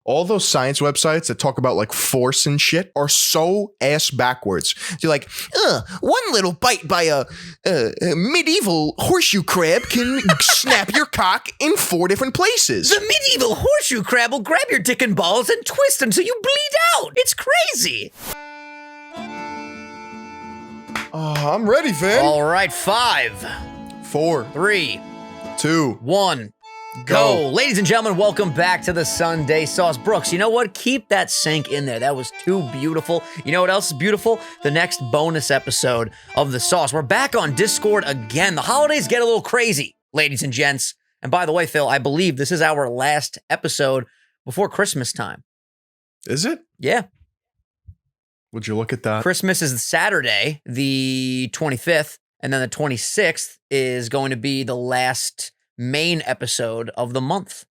all those science websites that talk about like force and shit are so ass backwards. You're like, one little bite by a medieval horseshoe crab can snap your cock in 4 different places. The medieval horseshoe crab will grab your dick and balls and twist until you bleed out. It's crazy. I'm ready, Vin. All right, 5, 4, 3, 2, 1. Go. Ladies and gentlemen, welcome back to the Sunday Sauce. Brooks, you know what? Keep that sink in there. That was too beautiful. You know what else is beautiful? The next bonus episode of The Sauce. We're back on Discord again. The holidays get a little crazy, ladies and gents. And by the way, Phil, I believe this is our last episode before Christmas time. Is it? Yeah. Would you look at that? Christmas is Saturday, the 25th, and then the 26th is going to be the last main episode of the month,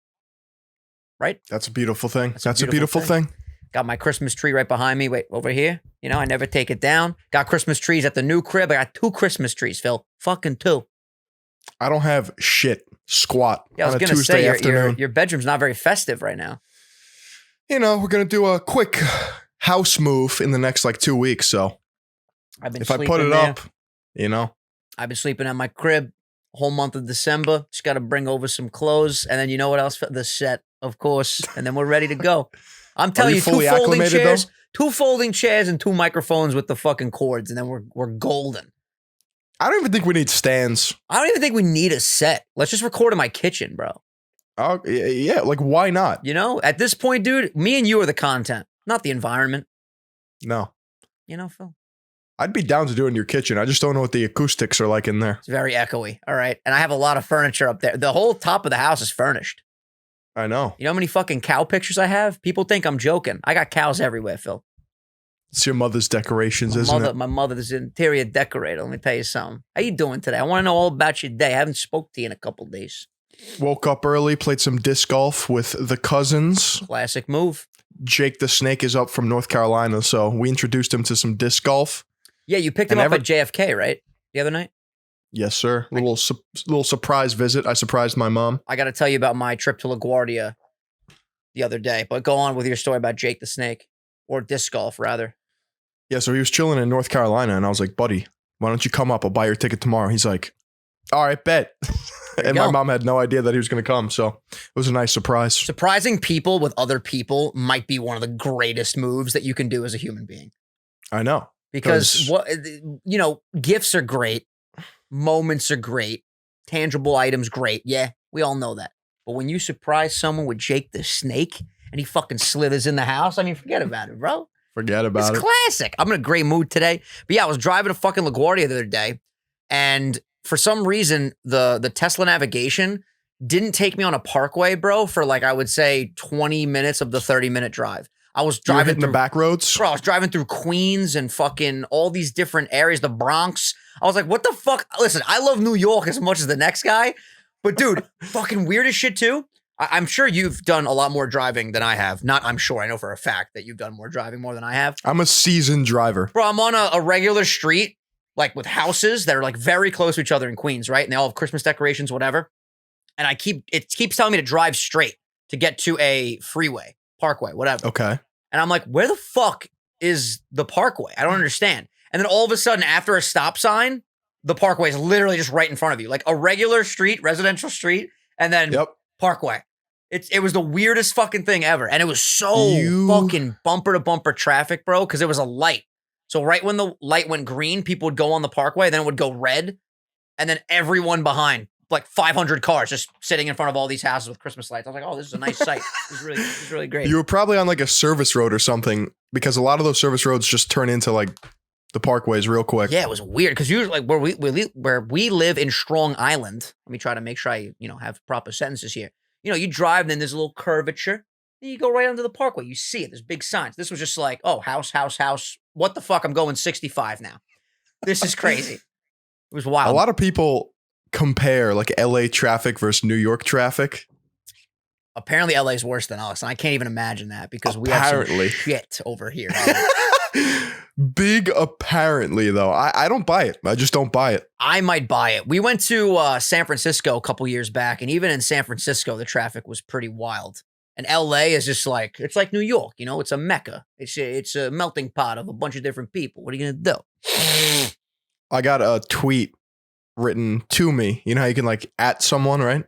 right? That's a beautiful thing. That's a beautiful beautiful thing. Got my Christmas tree right behind me. Wait, over here. You know, I never take it down. Got Christmas trees at the new crib. I got 2 Christmas trees, Phil. Fucking 2. I don't have shit. Squat. Yeah, I was on a going to Tuesday say, afternoon. your bedroom's not very festive right now. You know, we're going to do a quick house move in the next like 2 weeks. So I've been if I put it there. up, you know. I've been sleeping at my crib whole month of December. Just got to bring over some clothes. And then you know what else? The set, of course. And then we're ready to go. I'm telling you, 2 folding chairs, though? 2 folding chairs and 2 microphones with the fucking cords. And then we're golden. I don't even think we need stands. I don't even think we need a set. Let's just record in my kitchen, bro. Oh, yeah. Like, why not? You know, at this point, dude, me and you are the content, not the environment. No. You know, Phil? I'd be down to do it in your kitchen. I just don't know what the acoustics are like in there. It's very echoey. All right. And I have a lot of furniture up there. The whole top of the house is furnished. I know. You know how many fucking cow pictures I have? People think I'm joking. I got cows everywhere, Phil. It's your mother's decorations, isn't it? My mother's interior decorator. Let me tell you something. How you doing today? I want to know all about your day. I haven't spoke to you in a couple of days. Woke up early, played some disc golf with the cousins. Classic move. Jake the Snake is up from North Carolina, so we introduced him to some disc golf. Yeah, you picked him up at JFK, right? The other night? Yes, sir. Little surprise visit. I surprised my mom. I got to tell you about my trip to LaGuardia the other day, but go on with your story about Jake the Snake, or disc golf, rather. Yeah, so he was chilling in North Carolina, and I was like, buddy, why don't you come up? I'll buy your ticket tomorrow. He's like, all right, bet. And my mom had no idea that he was going to come, so it was a nice surprise. Surprising people with other people might be one of the greatest moves that you can do as a human being. I know. Because, gifts are great. Moments are great. Tangible items, great. Yeah, we all know that. But when you surprise someone with Jake the Snake and he fucking slithers in the house, I mean, forget about it, bro. Forget about it. It's classic. I'm in a great mood today. But yeah, I was driving to fucking LaGuardia the other day, and for some reason, the Tesla navigation didn't take me on a parkway, bro, for like, I would say 20 minutes of the 30-minute drive. I was driving through the back roads? Bro, I was driving through Queens and fucking all these different areas, the Bronx. I was like, what the fuck? Listen, I love New York as much as the next guy, but dude, fucking weird as shit too. I'm sure you've done a lot more driving than I have. Not, I'm sure. I know for a fact that you've done more driving more than I have. I'm a seasoned driver. Bro, I'm on a regular street, like with houses that are like very close to each other in Queens, right? And they all have Christmas decorations, whatever. And it keeps telling me to drive straight to get to a freeway, parkway, whatever. Okay. And I'm like, where the fuck is the parkway? I don't understand. And then all of a sudden, after a stop sign, the parkway is literally just right in front of you. Like a regular street, residential street, and then parkway. It was the weirdest fucking thing ever. And it was so fucking bumper to bumper traffic, bro, because it was a light. So right when the light went green, people would go on the parkway, then it would go red, and then everyone behind, like 500 cars just sitting in front of all these houses with Christmas lights. I was like, oh, this is a nice sight. This is really great. You were probably on like a service road or something, because a lot of those service roads just turn into like the parkways real quick. Yeah, it was weird because usually like where we live in Strong Island. Let me try to make sure I have proper sentences here. You drive, and then there's a little curvature. Then you go right onto the parkway. You see it. There's big signs. This was just like, oh, house. What the fuck? I'm going 65 now. This is crazy. It was wild. A lot of people compare like LA traffic versus New York traffic. Apparently LA is worse than us, and I can't even imagine that because we have some shit over here. Big apparently, though. I don't buy it. I just don't buy it. I might buy it. We went to San Francisco a couple years back, and even in San Francisco, the traffic was pretty wild. And LA is just like, it's like New York, you know, it's a mecca. It's a melting pot of a bunch of different people. What are you going to do? I got a tweet written to me. You know how you can like at someone, right?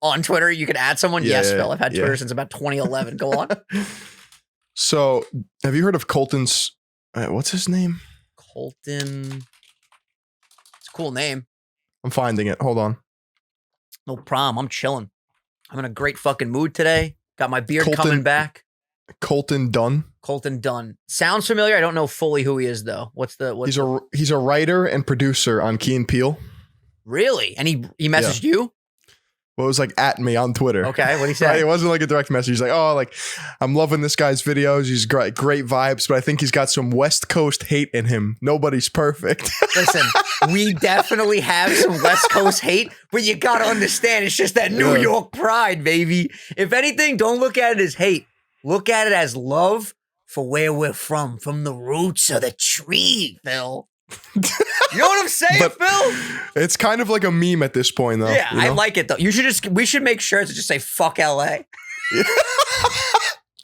On Twitter, you can add someone. Yes, Phil. I've had Twitter since about 2011. Go on. So have you heard of Colton's, what's his name? Colton. It's a cool name. I'm finding it. Hold on. No problem. I'm chilling. I'm in a great fucking mood today. Got my beard coming back. Colton Dunn. Colton Dunn. Sounds familiar. I don't know fully who he is though. He's a writer and producer on Key and Peele. Really? And he messaged you? Well, it was like at me on Twitter. Okay, what did he say? It wasn't like a direct message. He's like, oh, like, I'm loving this guy's videos. He's great vibes, but I think he's got some West Coast hate in him. Nobody's perfect. Listen, we definitely have some West Coast hate, but you got to understand, it's just that New York pride, baby. If anything, don't look at it as hate. Look at it as love for where we're from the roots of the tree, Phil. You know what I'm saying, Phil? It's kind of like a meme at this point, though. Yeah, you know? I like it though. We should make sure to just say fuck LA.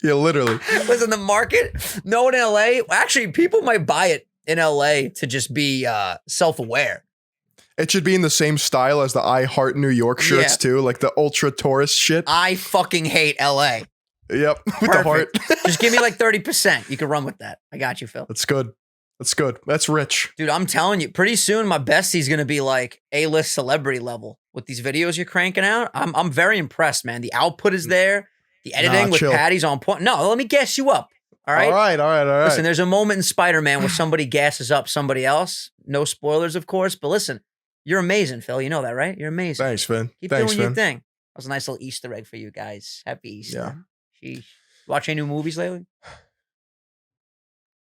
Yeah, literally. Listen, the market, no one in LA. Actually, people might buy it in LA to just be self-aware. It should be in the same style as the I Heart New York shirts too, like the ultra tourist shit. I fucking hate LA. Yep, with the heart. Just give me like 30%. You can run with that. I got you, Phil. That's good. That's good. That's rich. Dude, I'm telling you, pretty soon my bestie's going to be like A-list celebrity level with these videos you're cranking out. I'm very impressed, man. The output is there. The editing with Patty's on point. No, let me gas you up. All right? All right. Listen, there's a moment in Spider-Man where somebody gasses up somebody else. No spoilers, of course. But listen, you're amazing, Phil. You know that, right? You're amazing. Thanks, Finn. Keep doing your thing. That was a nice little Easter egg for you guys. Happy Easter. Yeah. Sheesh. Watch any new movies lately?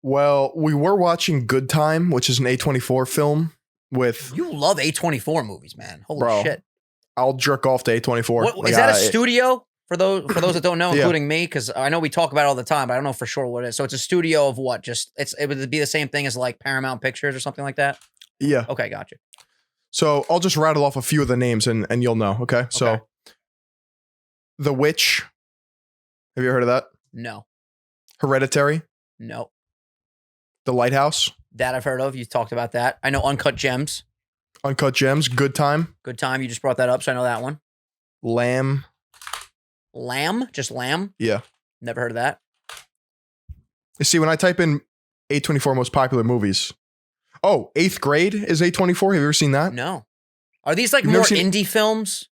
Well, we were watching Good Time, which is an A24 film with... You love A24 movies, man. Holy shit. I'll jerk off to A24. Is that a studio? For those that don't know, including me, because I know we talk about it all the time, but I don't know for sure what it is. So it's a studio of what? It would be the same thing as like Paramount Pictures or something like that? Yeah. Okay, gotcha. So I'll just rattle off a few of the names and you'll know, okay? So The Witch. Have you heard of that? No. Hereditary? No. The Lighthouse? That I've heard of. You talked about that. I know Uncut Gems. Uncut Gems. Good Time. Good Time. You just brought that up, so I know that one. Lamb? Just Lamb? Yeah. Never heard of that. You see, when I type in A24 most popular movies, Eighth Grade is A24. Have you ever seen that? No. Are these like more indie films?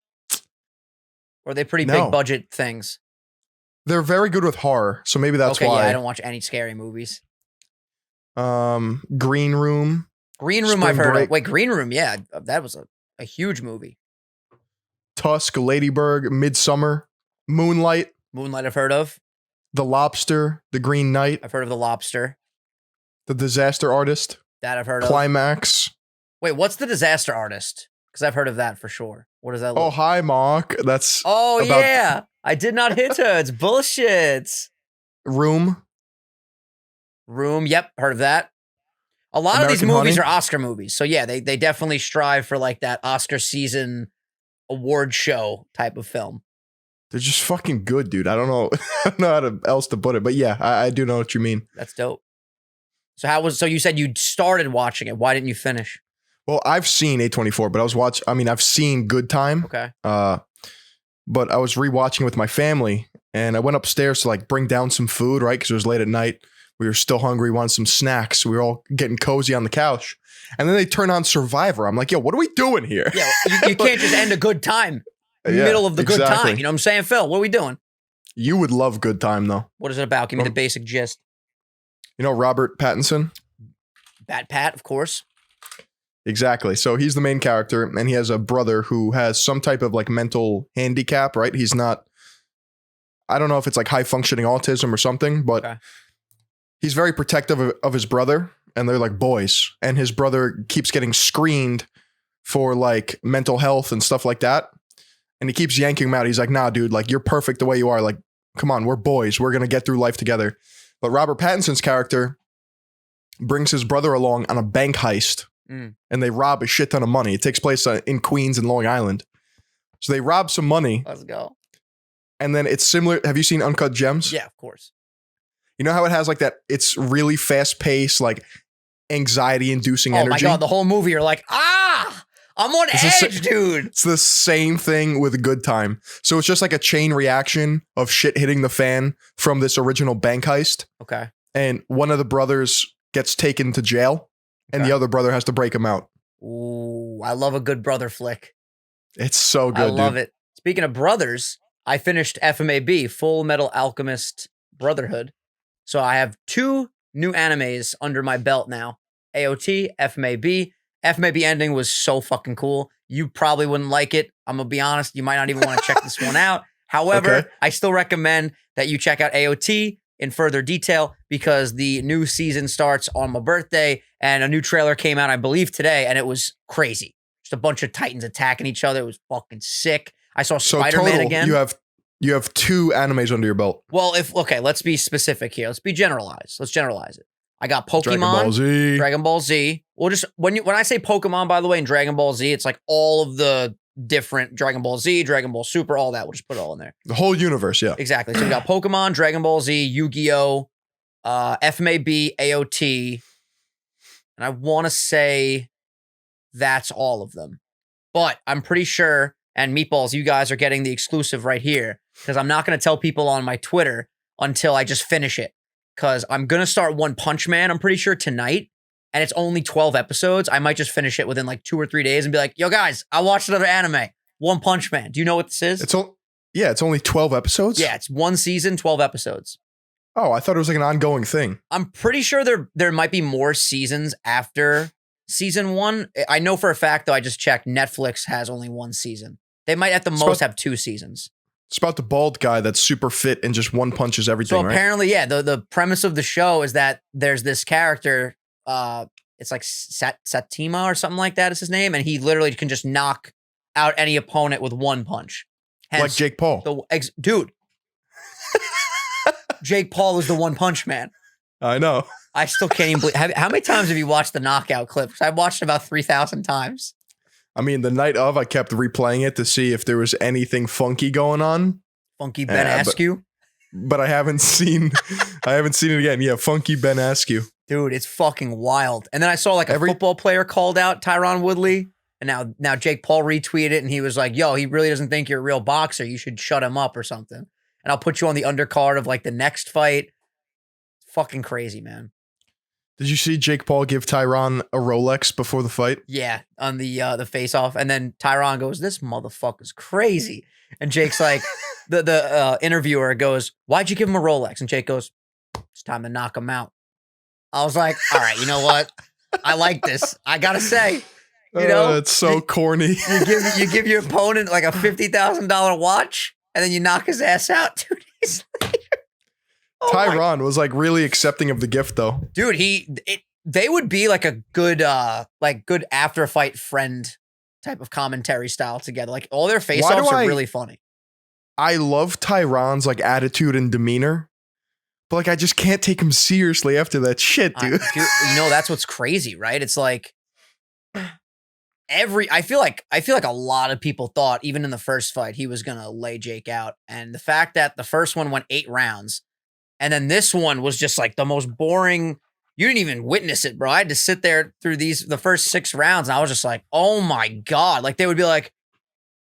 Or are they pretty big budget things? They're very good with horror, so maybe that's why. Yeah, I don't watch any scary movies. Green Room. Green Room I've heard of. Wait, Green Room, yeah. That was a huge movie. Tusk, Ladybird, Midsummer, Moonlight. Moonlight I've heard of. The Lobster, The Green Knight. I've heard of The Lobster. The Disaster Artist. That I've heard of. Climax. Wait, what's The Disaster Artist? Because I've heard of that for sure. What does that look like? Oh, hi, Mark. That's yeah. I did not hit her. It's bullshit. Room. Yep, heard of that. A lot of these movies are Oscar movies. So yeah, they definitely strive for like that Oscar season award show type of film. They're just fucking good, dude. I don't know how else to put it, but yeah, I do know what you mean. That's dope. So you said you started watching it. Why didn't you finish? Well, I've seen A24, but I've seen Good Time. Okay. But I was rewatching with my family and I went upstairs to like bring down some food, right? Because it was late at night. We were still hungry, wanted some snacks. We were all getting cozy on the couch. And then they turn on Survivor. I'm like, yo, what are we doing here? Yeah, you can't just end a good time. Middle of the good time. You know what I'm saying, Phil? What are we doing? You would love Good Time, though. What is it about? Give me the basic gist. You know Robert Pattinson? Pat, of course. Exactly. So he's the main character, and he has a brother who has some type of like mental handicap, right? He's not, I don't know if it's like high functioning autism or something, but he's very protective of his brother, and they're like boys. And his brother keeps getting screened for like mental health and stuff like that. And he keeps yanking him out. He's like, nah, dude, like you're perfect the way you are. Like, come on, we're boys. We're going to get through life together. But Robert Pattinson's character brings his brother along on a bank heist. And they rob a shit ton of money. It takes place in Queens and Long Island. So they rob some money. Let's go. And then it's similar. Have you seen Uncut Gems? Yeah, of course. You know how it has like that? It's really fast paced, like anxiety-inducing energy. Oh my God, the whole movie, you're like, I'm on edge, dude. It's the same thing with Good Time. So it's just like a chain reaction of shit hitting the fan from this original bank heist. Okay. And one of the brothers gets taken to jail, and the other brother has to break him out. Ooh, I love a good brother flick. It's so good, I love it. Speaking of brothers, I finished FMAB, Full Metal Alchemist Brotherhood. So I have 2 new animes under my belt now. AOT, FMAB. FMAB ending was so fucking cool. You probably wouldn't like it. I'm going to be honest. You might not even want to check this one out. However, I still recommend that you check out AOT in further detail because the new season starts on my birthday and a new trailer came out, I believe, today, and it was crazy. Just a bunch of Titans attacking each other. It was fucking sick. I saw Spider-Man again. You have 2 animes under your belt. Well, let's be specific here. Let's be generalized. Let's generalize it. I got Pokemon, Dragon Ball Z. Well, just when I say Pokemon, by the way, and Dragon Ball Z, it's like all of the different Dragon Ball Z, Dragon Ball Super, all that. We'll just put it all in there. The whole universe, yeah. Exactly. So we got Pokemon, Dragon Ball Z, Yu-Gi-Oh, FMAB, AOT, and I want to say that's all of them. But I'm pretty sure, and Meatballs, you guys are getting the exclusive right here because I'm not going to tell people on my Twitter until I just finish it. Because I'm going to start One Punch Man, I'm pretty sure, tonight. And it's only 12 episodes. I might just finish it within like 2 or 3 days and be like, yo, guys, I watched another anime. One Punch Man. Do you know what this is? It's only 12 episodes? Yeah, it's 1 season, 12 episodes. Oh, I thought it was like an ongoing thing. I'm pretty sure there might be more seasons after season 1. I know for a fact, though, I just checked, Netflix has only 1 season. They might at the most have 2 seasons. It's about the bald guy that's super fit and just one punches everything, So apparently, yeah, the premise of the show is that there's this character, it's like Satima or something like that is his name, and he literally can just knock out any opponent with 1 punch. Hence, like Jake Paul. Dude. Jake Paul is the One Punch Man. I know. I still can't even believe. How many times have you watched the knockout clips? I've watched it about 3,000 times. I mean, the night of, I kept replaying it to see if there was anything funky going on. Funky Ben Askew? But I haven't seen it again. Yeah, Funky Ben Askew. Dude, it's fucking wild. And then I saw like a football player called out Tyron Woodley. And now Jake Paul retweeted it and he was like, yo, he really doesn't think you're a real boxer. You should shut him up or something. And I'll put you on the undercard of like the next fight. Fucking crazy, man. Did you see Jake Paul give Tyron a Rolex before the fight? Yeah, on the face-off. And then Tyron goes, this motherfucker's crazy. And Jake's like, the interviewer goes, why'd you give him a Rolex? And Jake goes, it's time to knock him out. I was like, all right, you know what? I like this. I gotta say, you know, it's so corny. You give your opponent like a $50,000 watch, and then you knock his ass out 2 days later. Oh Tyron was like really accepting of the gift, though. Dude, they would be like a good after fight friend type of commentary style together. Like all their face-offs are really funny. I love Tyron's like attitude and demeanor, but like I just can't take him seriously after that shit, dude. You know, that's what's crazy, right? It's like I feel like a lot of people thought even in the first fight he was gonna lay Jake out, and the fact that the first one went 8 rounds. And then this one was just like the most boring. You didn't even witness it, bro. I had to sit there through the first 6 rounds. And I was just like, oh my God. Like they would be like,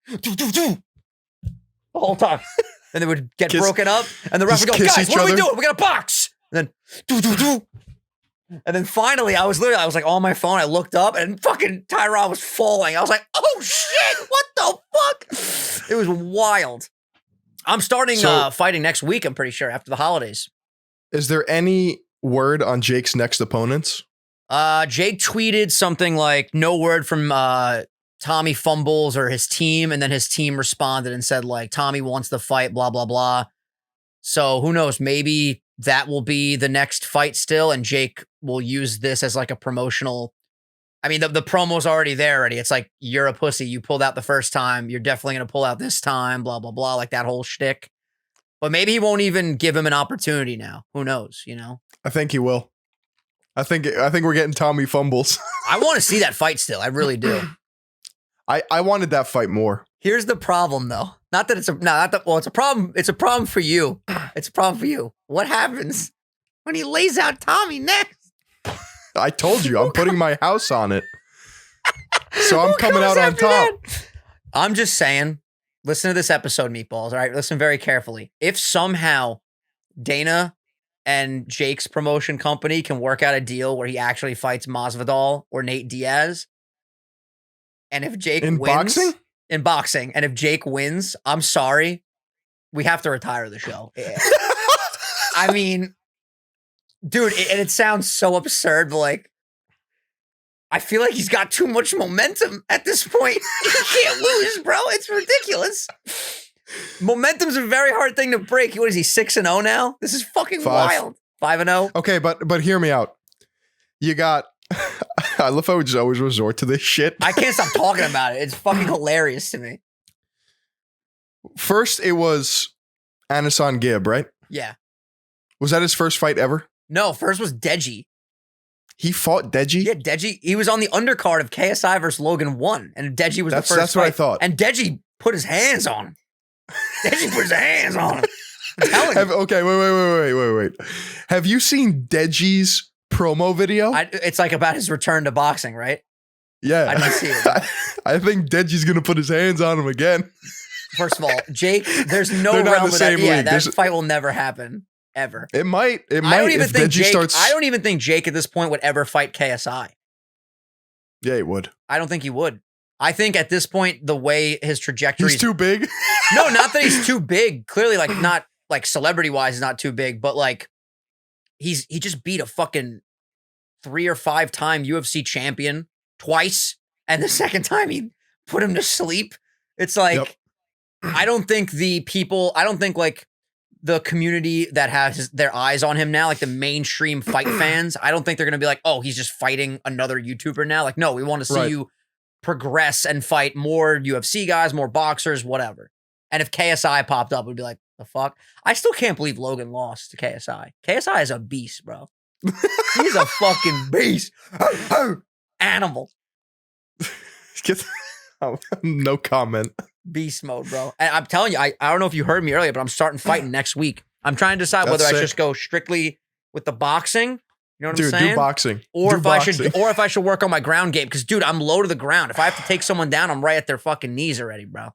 the whole time. And they would get broken up. And the ref would go, guys, what are we doing? We got a box. And then, and then finally, I was like on my phone. I looked up and fucking Tyron was falling. I was like, oh shit, what the fuck? It was wild. I'm starting fighting next week, I'm pretty sure, after the holidays. Is there any word on Jake's next opponents? Jake tweeted something like, no word from Tommy Fumbles or his team, and then his team responded and said, like, Tommy wants the fight, blah, blah, blah. So who knows? Maybe that will be the next fight still, and Jake will use this as like a promotional. I mean, the promo's already there already. It's like, you're a pussy. You pulled out the first time. You're definitely going to pull out this time, blah, blah, blah, like that whole shtick. But maybe he won't even give him an opportunity now. Who knows, you know? I think he will. I think we're getting Tommy Fumbles. I want to see that fight still. I really do. I wanted that fight more. Here's the problem, though. Not that it's a no, not that well, it's a problem. It's a problem for you. It's a problem for you. What happens when he lays out Tommy next? I told you, I'm putting my house on it. So I'm coming out on top. That? I'm just saying, listen to this episode, Meatballs. All right, listen very carefully. If somehow Dana and Jake's promotion company can work out a deal where he actually fights Masvidal or Nate Diaz, and if Jake wins in boxing, and if Jake wins, I'm sorry, we have to retire the show. I mean, dude, and it sounds so absurd, but like, I feel like he's got too much momentum at this point. He can't lose, bro. It's ridiculous. Momentum's a very hard thing to break. What is he, 6-0 now? This is fucking wild. 5-0. Okay, but hear me out. You got. I love how we just always resort to this shit. I can't stop talking about it. It's fucking hilarious to me. First, it was Anason Gibb, right? Yeah. Was that his first fight ever? No, first was Deji. He fought Deji? Yeah, Deji. He was on the undercard of KSI versus Logan 1, and Deji was the first That's fight. what I thought. And Deji put his hands on him. Deji put his hands on him. I'm telling you. Okay, wait. Have you seen Deji's promo video? It's like about his return to boxing, right? Yeah. I didn't see it. I think Deji's going to put his hands on him again. First of all, Jake, there's no realm of that. Yeah, that fight will never happen. Ever. It might. I don't even think I don't even think Jake at this point would ever fight KSI. Yeah, he would. I don't think he would. I think at this point, the way his trajectory He's too big? No, not that he's too big. Clearly, like, not like celebrity-wise, he's not too big, but like he just beat a fucking 3 or 5 time UFC champion twice, and the second time he put him to sleep. It's like I don't think like the community that has their eyes on him now, like the mainstream fight fans, I don't think they're going to be like, oh, he's just fighting another YouTuber now. Like, no, we want to see you progress and fight more UFC guys, more boxers, whatever. And if KSI popped up, we'd be like, the fuck? I still can't believe Logan lost to KSI. KSI is a beast, bro. He's a fucking beast. Animal. No comment. Beast mode, bro. And I'm telling you, I don't know if you heard me earlier, but I'm starting fighting next week. I'm trying to decide whether I should just go strictly with the boxing. You know what I'm saying? Do boxing. Or if I should work on my ground game. Because, dude, I'm low to the ground. If I have to take someone down, I'm right at their fucking knees already, bro.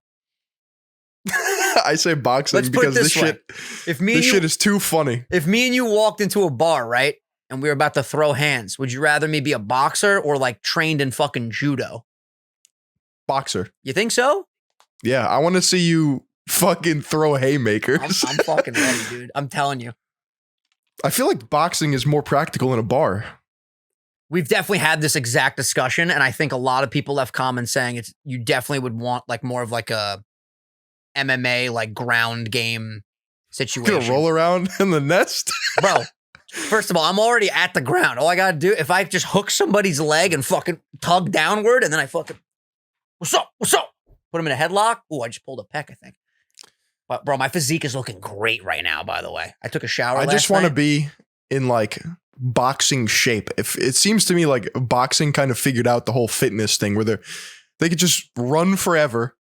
I say boxing because this shit is too funny. If me and you walked into a bar, right, and we were about to throw hands, would you rather me be a boxer or like trained in fucking judo? Boxer. You think so? Yeah, I want to see you fucking throw haymakers. I'm fucking ready, dude. I'm telling you. I feel like boxing is more practical in a bar. We've definitely had this exact discussion, and I think a lot of people left comments saying you definitely would want like more of like a MMA like ground game situation. Gonna roll around in the nest, bro. First of all, I'm already at the ground. All I gotta do, if I just hook somebody's leg and fucking tug downward, and then I fucking what's up? Put him in a headlock. Oh, I just pulled a pec, I think. But bro, my physique is looking great right now, by the way. I took a shower last night. I just want to be in like boxing shape. If it seems to me like boxing kind of figured out the whole fitness thing where they could just run forever.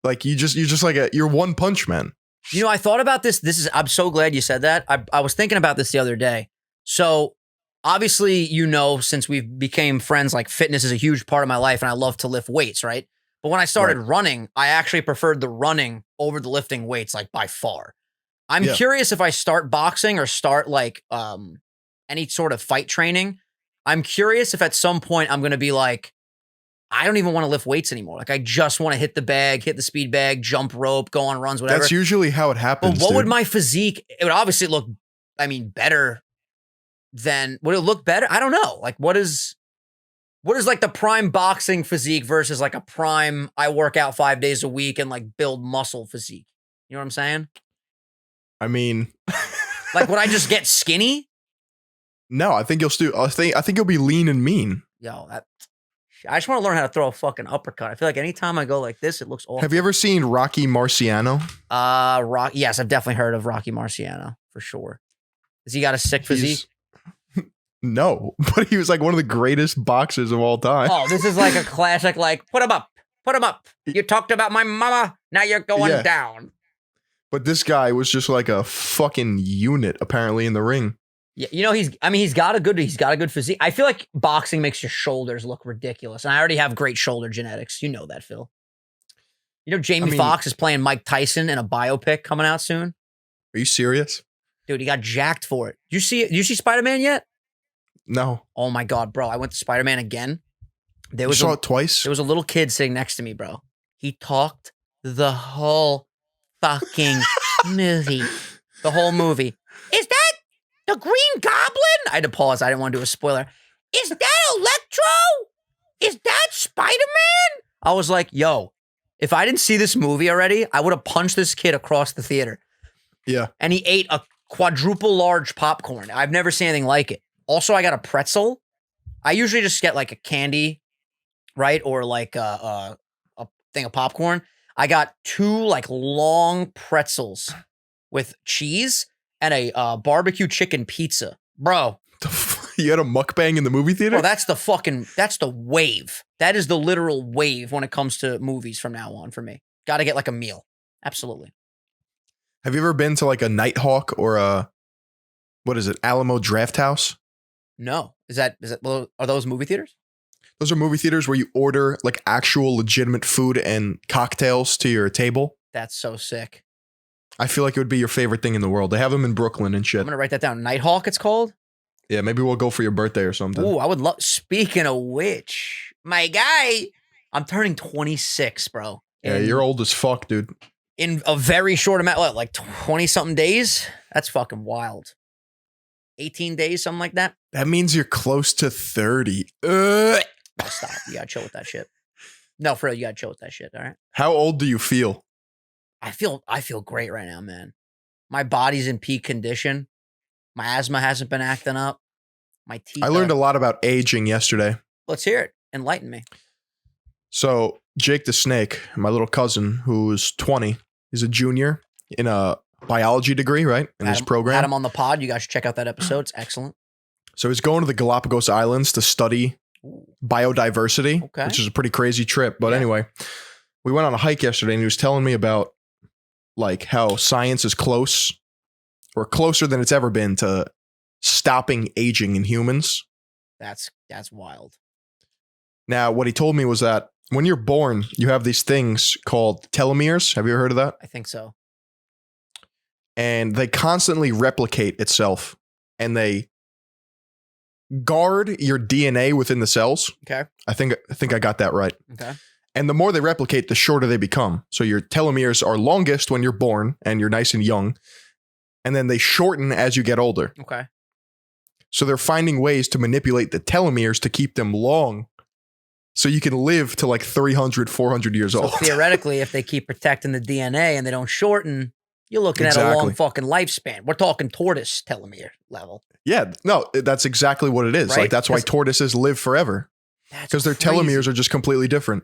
Like you're just like you're one punch man. You know, I thought about this. I'm so glad you said that. I was thinking about this the other day. So obviously, you know, since we became friends, like fitness is a huge part of my life and I love to lift weights, right? But when I started running, I actually preferred the running over the lifting weights, like by far. I'm curious if I start boxing or start like any sort of fight training. I'm curious if at some point I'm going to be like, I don't even want to lift weights anymore. Like I just want to hit the bag, hit the speed bag, jump rope, go on runs, whatever. That's usually how it happens. But what would my physique? It would obviously look, better than. Would it look better? I don't know. Like what is like the prime boxing physique versus like a prime I work out 5 days a week and like build muscle physique? You know what I'm saying? I mean, like would I just get skinny? No, I think I think you'll be lean and mean. Yo, I just want to learn how to throw a fucking uppercut. I feel like anytime I go like this, it looks awful. Have you ever seen Rocky Marciano? Yes, I've definitely heard of Rocky Marciano for sure. Has he got a sick physique? No, but he was like one of the greatest boxers of all time. Oh, this is like a classic, like, put him up. Put him up. You talked about my mama. Now you're going down. But this guy was just like a fucking unit, apparently, in the ring. Yeah, you know, he's got a good physique. I feel like boxing makes your shoulders look ridiculous. And I already have great shoulder genetics. You know that, Phil. You know, Jamie Foxx is playing Mike Tyson in a biopic coming out soon. Are you serious? Dude, he got jacked for it. You see Spider-Man yet? No. Oh my God, bro. I went to Spider-Man again. You saw it twice? There was a little kid sitting next to me, bro. He talked the whole fucking movie. The whole movie. Is that the Green Goblin? I had to pause. I didn't want to do a spoiler. Is that Electro? Is that Spider-Man? I was like, yo, if I didn't see this movie already, I would have punched this kid across the theater. Yeah. And he ate a quadruple large popcorn. I've never seen anything like it. Also, I got a pretzel. I usually just get like a candy, right? Or like a thing of popcorn. I got 2 like long pretzels with cheese and a barbecue chicken pizza. Bro. You had a mukbang in the movie theater? Bro, that's the wave. That is the literal wave when it comes to movies from now on for me. Got to get like a meal. Absolutely. Have you ever been to like a Nighthawk or what is it, Alamo Draft House? No. Are those movie theaters? Those are movie theaters where you order like actual legitimate food and cocktails to your table. That's so sick. I feel like it would be your favorite thing in the world. They have them in Brooklyn and shit. I'm going to write that down. Nighthawk, it's called? Yeah, maybe we'll go for your birthday or something. Ooh, I would love. Speaking of which, my guy, I'm turning 26, bro. Yeah, you're old as fuck, dude. In a very short amount, what, like 20-something days? That's fucking wild. 18 days, something like that. That means you're close to 30. Oh, stop. You gotta chill with that shit. No, for real, you gotta chill with that shit, all right? How old do you feel? I feel great right now, man. My body's in peak condition. My asthma hasn't been acting up. My teeth. I learned a lot about aging yesterday. Let's hear it. Enlighten me. So Jake the Snake, my little cousin, who's 20, is a junior in a biology degree, right? In his program. Had him on the pod. You guys should check out that episode. It's excellent. So he's going to the Galapagos Islands to study biodiversity, which is a pretty crazy trip. But anyway, we went on a hike yesterday and he was telling me about like how science is close or closer than it's ever been to stopping aging in humans. That's wild. Now, what he told me was that when you're born, you have these things called telomeres. Have you ever heard of that? I think so. And they constantly replicate itself and they guard your DNA within the cells. Okay. I think I got that right. Okay. And the more they replicate, the shorter they become. So your telomeres are longest when you're born and you're nice and young. And then they shorten as you get older. Okay. So they're finding ways to manipulate the telomeres to keep them long. So you can live to like 300, 400 years old. Theoretically, if they keep protecting the DNA and they don't shorten, you're looking at a long fucking lifespan. We're talking tortoise telomere level. Yeah, no, that's exactly what it is. Right? Like that's why tortoises live forever. Because their telomeres are just completely different.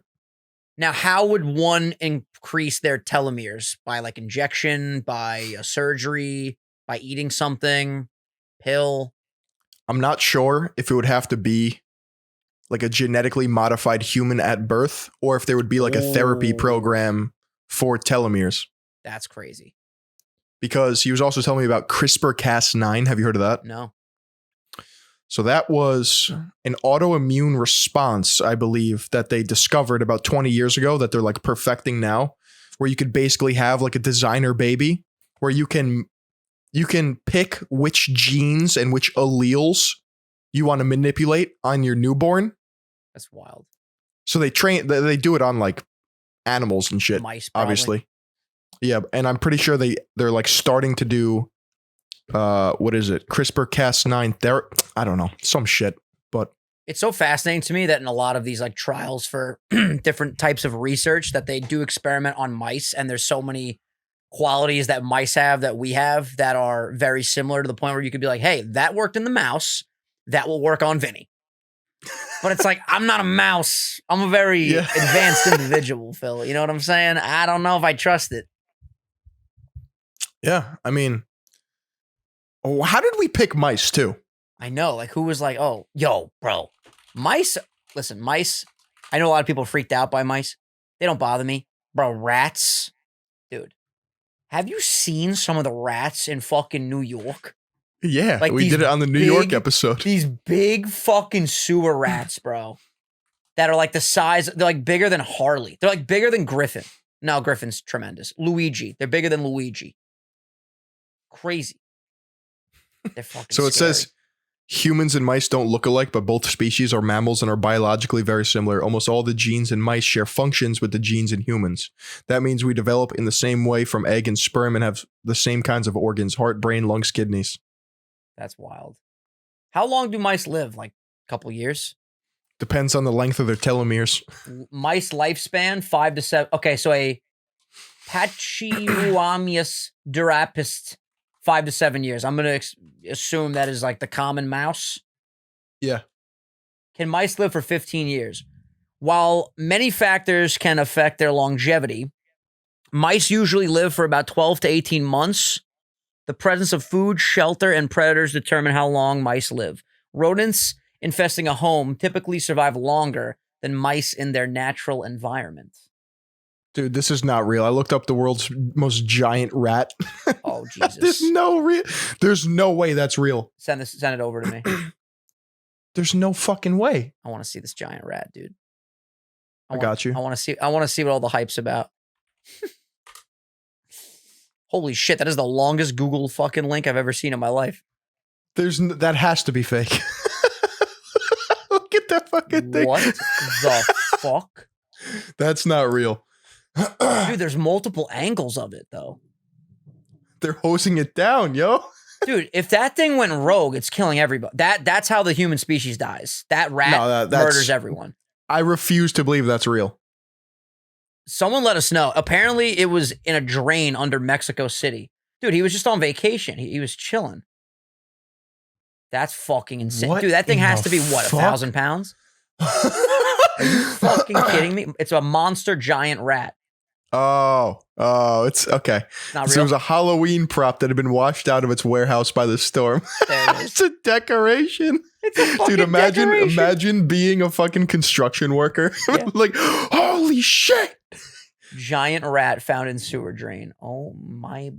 Now, how would one increase their telomeres? By like injection, by a surgery, by eating something, pill? I'm not sure if it would have to be like a genetically modified human at birth or if there would be like a therapy program for telomeres. That's crazy. Because he was also telling me about CRISPR-Cas9. Have you heard of that? No. So that was an autoimmune response, I believe, that they discovered about 20 years ago that they're like perfecting now, where you could basically have like a designer baby where you can pick which genes and which alleles you want to manipulate on your newborn. That's wild. So they do it on like animals and shit, mice, probably. Obviously. Yeah, and I'm pretty sure they're like starting to do what is it? CRISPR-Cas9 therapy. I don't know, some shit. But it's so fascinating to me that in a lot of these like trials for different types of research that they do experiment on mice, and there's so many qualities that mice have that we have that are very similar to the point where you could be like, hey, that worked in the mouse, that will work on Vinny. But it's like, I'm not a mouse. I'm a very advanced individual, Phil. You know what I'm saying? I don't know if I trust it. Yeah, I mean, how did we pick mice too? I know, like who was like, oh, yo, bro, mice. Listen, mice. I know a lot of people freaked out by mice. They don't bother me. Bro, rats. Dude, have you seen some of the rats in fucking New York? Yeah, Like we did it on the New York episode. These big fucking sewer rats, bro. That are like the size, they're like bigger than Harley. They're like bigger than Griffin. No, Griffin's tremendous. Luigi. They're bigger than Luigi. Crazy. They're fucking So it scary. says humans and mice don't look alike, but both species are mammals and are biologically very similar. Almost all the genes in mice share functions with the genes in humans. That means we develop in the same way from egg and sperm and have the same kinds of organs: heart, brain, lungs, kidneys. That's wild. How long do mice live? Like a couple years? Depends on the length of their telomeres. Mice lifespan 5 to 7. Okay, so a Pachyuamius durapist 5 to 7 years. I'm going to assume that is like the common mouse. Yeah. Can mice live for 15 years? While many factors can affect their longevity, mice usually live for about 12 to 18 months. The presence of food, shelter, and predators determine how long mice live. Rodents infesting a home typically survive longer than mice in their natural environment. Dude, this is not real. I looked up the world's most giant rat. Oh, Jesus. There's no way that's real. Send it over to me. There's no fucking way. I want to see this giant rat, dude. I got you. I want to see what all the hype's about. Holy shit, that is the longest Google fucking link I've ever seen in my life. That has to be fake. Look at that fucking thing. What the fuck? That's not real. Dude, there's multiple angles of it, though. They're hosing it down, yo. Dude, if that thing went rogue, it's killing everybody. That's how the human species dies. That rat murders everyone. I refuse to believe that's real. Someone let us know. Apparently, it was in a drain under Mexico City. Dude, he was just on vacation. He was chilling. That's fucking insane. Dude, that thing has to be, what, 1,000 pounds? Are you fucking kidding me? It's a monster giant rat. Oh, it's okay. Not So real? it was a Halloween prop that had been washed out of its warehouse by the storm. There it is. It's a decoration. It's a fucking Dude, decoration. imagine being a fucking construction worker. Yeah. Like, holy shit. Giant rat found in sewer drain. Oh my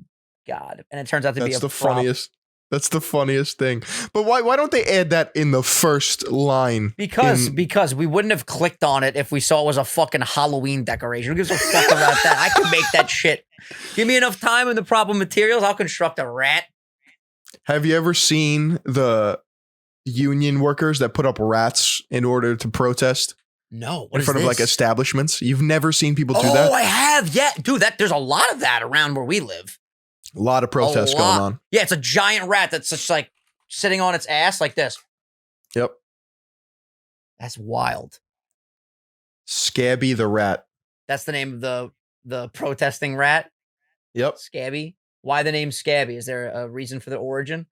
God. And it turns out to be a prop. Funniest. That's the funniest thing. But why don't they add that in the first line? Because we wouldn't have clicked on it if we saw it was a fucking Halloween decoration. Who gives a fuck about that? I can make that shit. Give me enough time and the proper materials, I'll construct a rat. Have you ever seen the union workers that put up rats in order to protest? No. In front of like establishments? You've never seen people do that? Oh, I have. Yeah. Dude, there's a lot of that around where we live. A lot of protests going on. Yeah, it's a giant rat that's just like sitting on its ass like this. Yep. That's wild. Scabby the rat. That's the name of the protesting rat? Yep. Scabby? Why the name Scabby? Is there a reason for the origin?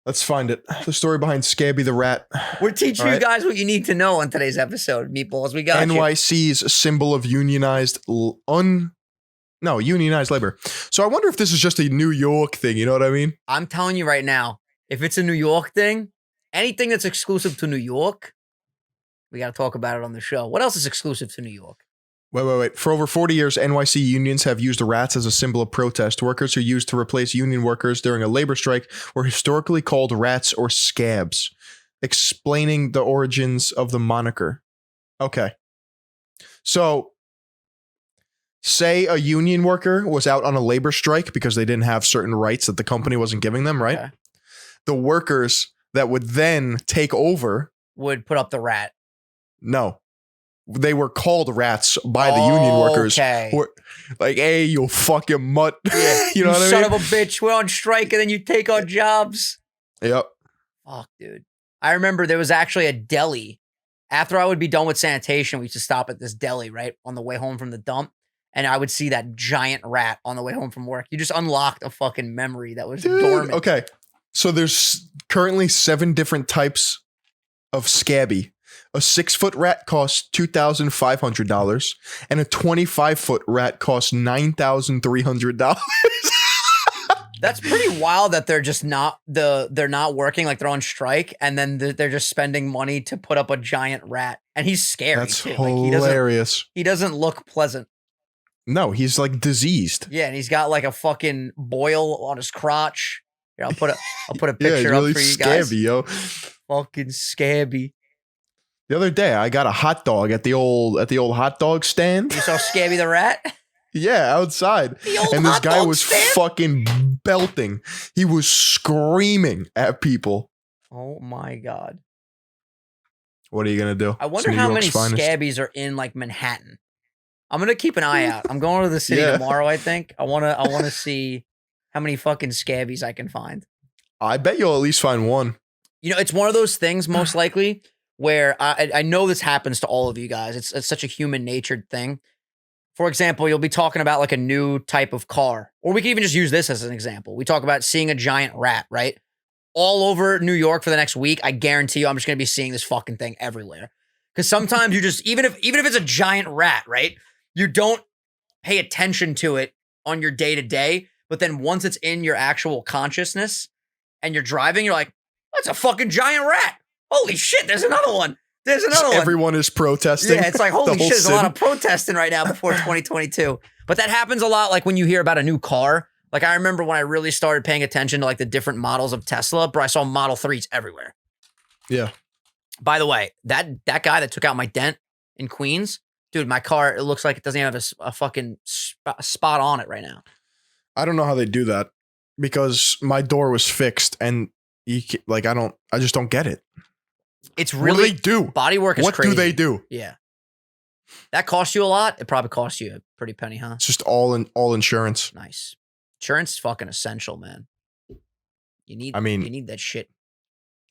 Let's find it. The story behind Scabby the rat. We're teaching you guys what you need to know on today's episode. Meatballs, we got NYC's symbol of unionized labor. So I wonder if this is just a New York thing. You know what I mean? I'm telling you right now, if it's a New York thing, anything that's exclusive to New York, we got to talk about it on the show. What else is exclusive to New York? Wait. For over 40 years, NYC unions have used rats as a symbol of protest. Workers who used to replace union workers during a labor strike were historically called rats or scabs, explaining the origins of the moniker. Okay. So, say a union worker was out on a labor strike because they didn't have certain rights that the company wasn't giving them, right? Okay. The workers that would then take over would put up the rat. No. They were called rats by the union workers. Okay. Like, hey, you fucking mutt. Yeah. You know what I mean? Son of a bitch. We're on strike and then you take our jobs. Yep. Fuck, dude. I remember there was actually a deli. After I would be done with sanitation, we used to stop at this deli, right? On the way home from the dump. And I would see that giant rat on the way home from work. You just unlocked a fucking memory that was dormant. Okay. So there's currently 7 different types of scabby. A 6-foot rat costs $2,500 and a 25-foot rat costs $9,300. That's pretty wild that they're just they're not working, like they're on strike, and then they're just spending money to put up a giant rat. And he's scary That's too. hilarious. He doesn't look pleasant. No, he's like diseased. Yeah, and he's got like a fucking boil on his crotch. Here, I'll put a picture he's really up for you guys. Scabby, yo. Fucking scabby. The other day, I got a hot dog at the old hot dog stand. You saw Scabby the rat? Yeah, outside. And this guy was fucking belting. He was screaming at people. Oh my God. What are you going to do? I wonder how many scabbies are in like Manhattan. I'm going to keep an eye out. I'm going to the city tomorrow, I think. I want to see how many fucking scabbies I can find. I bet you'll at least find one. You know, it's one of those things, most likely, where I know this happens to all of you guys. It's such a human-natured thing. For example, you'll be talking about like a new type of car, or we can even just use this as an example. We talk about seeing a giant rat, right? All over New York for the next week. I guarantee you I'm just going to be seeing this fucking thing everywhere. Because sometimes you just, even if it's a giant rat, right? You don't pay attention to it on your day-to-day, but then once it's in your actual consciousness and you're driving, you're like, that's a fucking giant rat. Holy shit, there's another one. There's another one. Everyone is protesting. Yeah, it's like, holy shit, there's a lot of protesting right now before 2022. But that happens a lot, like when you hear about a new car. Like I remember when I really started paying attention to like the different models of Tesla, bro, I saw Model 3s everywhere. Yeah. By the way, that guy that took out my dent in Queens, dude, my car, it looks like it doesn't even have a fucking spot on it right now. I don't know how they do that because my door was fixed and I just don't get it. It's really, what do they do? Bodywork is crazy. What do they do? Yeah. That costs you a lot. It probably costs you a pretty penny, huh? It's just all insurance. Nice. Insurance is fucking essential, man. You need that shit.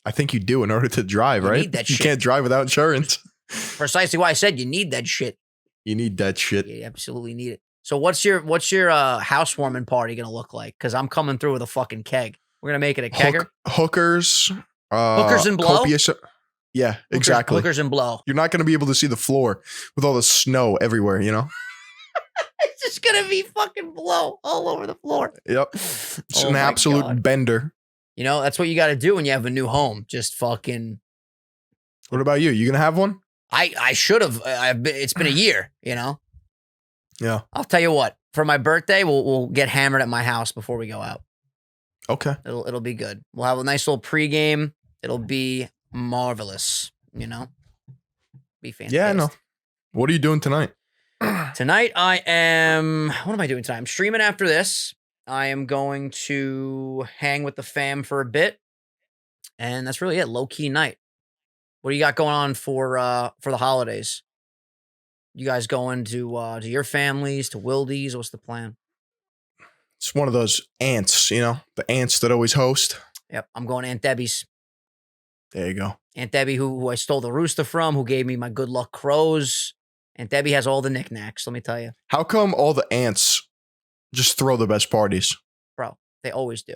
I think you do in order to drive, right? You need that shit. You can't drive without insurance. Precisely why I said you need that shit. You need that shit. You absolutely need it. So what's your housewarming party gonna look like? Because I'm coming through with a fucking keg. We're gonna make it a kegger. Hookers. Hookers and blow? Yeah, exactly. Hookers and blow. You're not going to be able to see the floor with all the snow everywhere, you know? It's just going to be fucking blow all over the floor. Yep. It's an absolute bender. You know, that's what you got to do when you have a new home. Just fucking. What about you? You going to have one? I should have. It's been a year, you know? Yeah. I'll tell you what. For my birthday, we'll get hammered at my house before we go out. Okay. It'll be good. We'll have a nice little pregame. It'll be marvelous, you know? Be fantastic. Yeah, I know. What are you doing tonight? Tonight what am I doing tonight? I'm streaming after this. I am going to hang with the fam for a bit. And that's really it. Low-key night. What do you got going on for the holidays? You guys going to your families, to Wildy's? What's the plan? It's one of those aunts, you know? The aunts that always host. Yep, I'm going to Aunt Debbie's. There you go. Aunt Debbie, who I stole the rooster from, who gave me my good luck crows. Aunt Debbie has all the knickknacks, let me tell you. How come all the aunts just throw the best parties? Bro, they always do.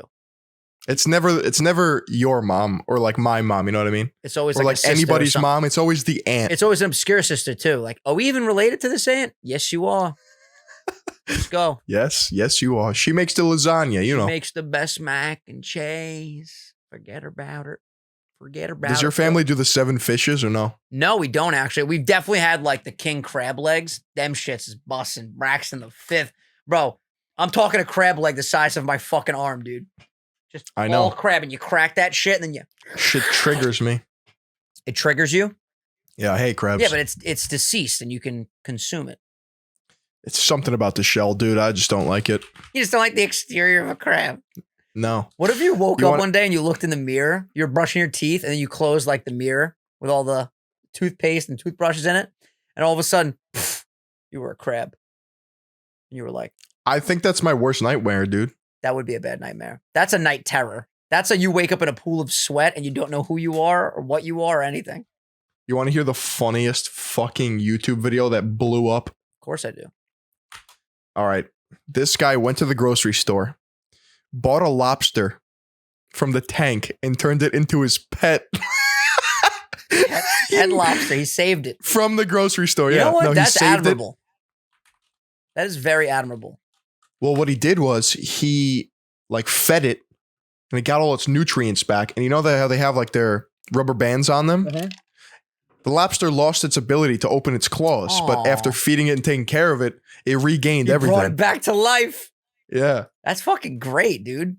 It's never your mom or like my mom, you know what I mean? It's always or like anybody's mom. It's always the aunt. It's always an obscure sister too. Like, are we even related to this aunt? Yes, you are. Let's go. Yes, you are. She makes the lasagna, you know. She makes the best mac and cheese. Forget about her. Does your family do the 7 fishes or no? No, we don't actually. We've definitely had like the king crab legs. Them shits is busting. Braxton the 5th. Bro, I'm talking a crab leg the size of my fucking arm, dude. Just I know. All crab, and you crack that shit and then you... Shit triggers me. It triggers you? Yeah, I hate crabs. Yeah, but it's deceased and you can consume it. It's something about the shell, dude. I just don't like it. You just don't like the exterior of a crab? No. What if you woke up one day and you looked in the mirror, you're brushing your teeth, and then you closed like the mirror with all the toothpaste and toothbrushes in it, and all of a sudden, pff, you were a crab. And you were like... I think that's my worst nightmare, dude. That would be a bad nightmare. That's a night terror. That's you wake up in a pool of sweat and you don't know who you are or what you are or anything. You want to hear the funniest fucking YouTube video that blew up? Of course I do. All right. This guy went to the grocery store, bought a lobster from the tank, and turned it into his pet. Pet lobster. He saved it. From the grocery store, you yeah. know what? No, that's admirable. That is very admirable. Well, what he did was he like fed it and it got all its nutrients back. And you know how they have like their rubber bands on them? Mm-hmm. The lobster lost its ability to open its claws, but after feeding it and taking care of it, it regained everything. Brought it back to life. Yeah. That's fucking great, dude.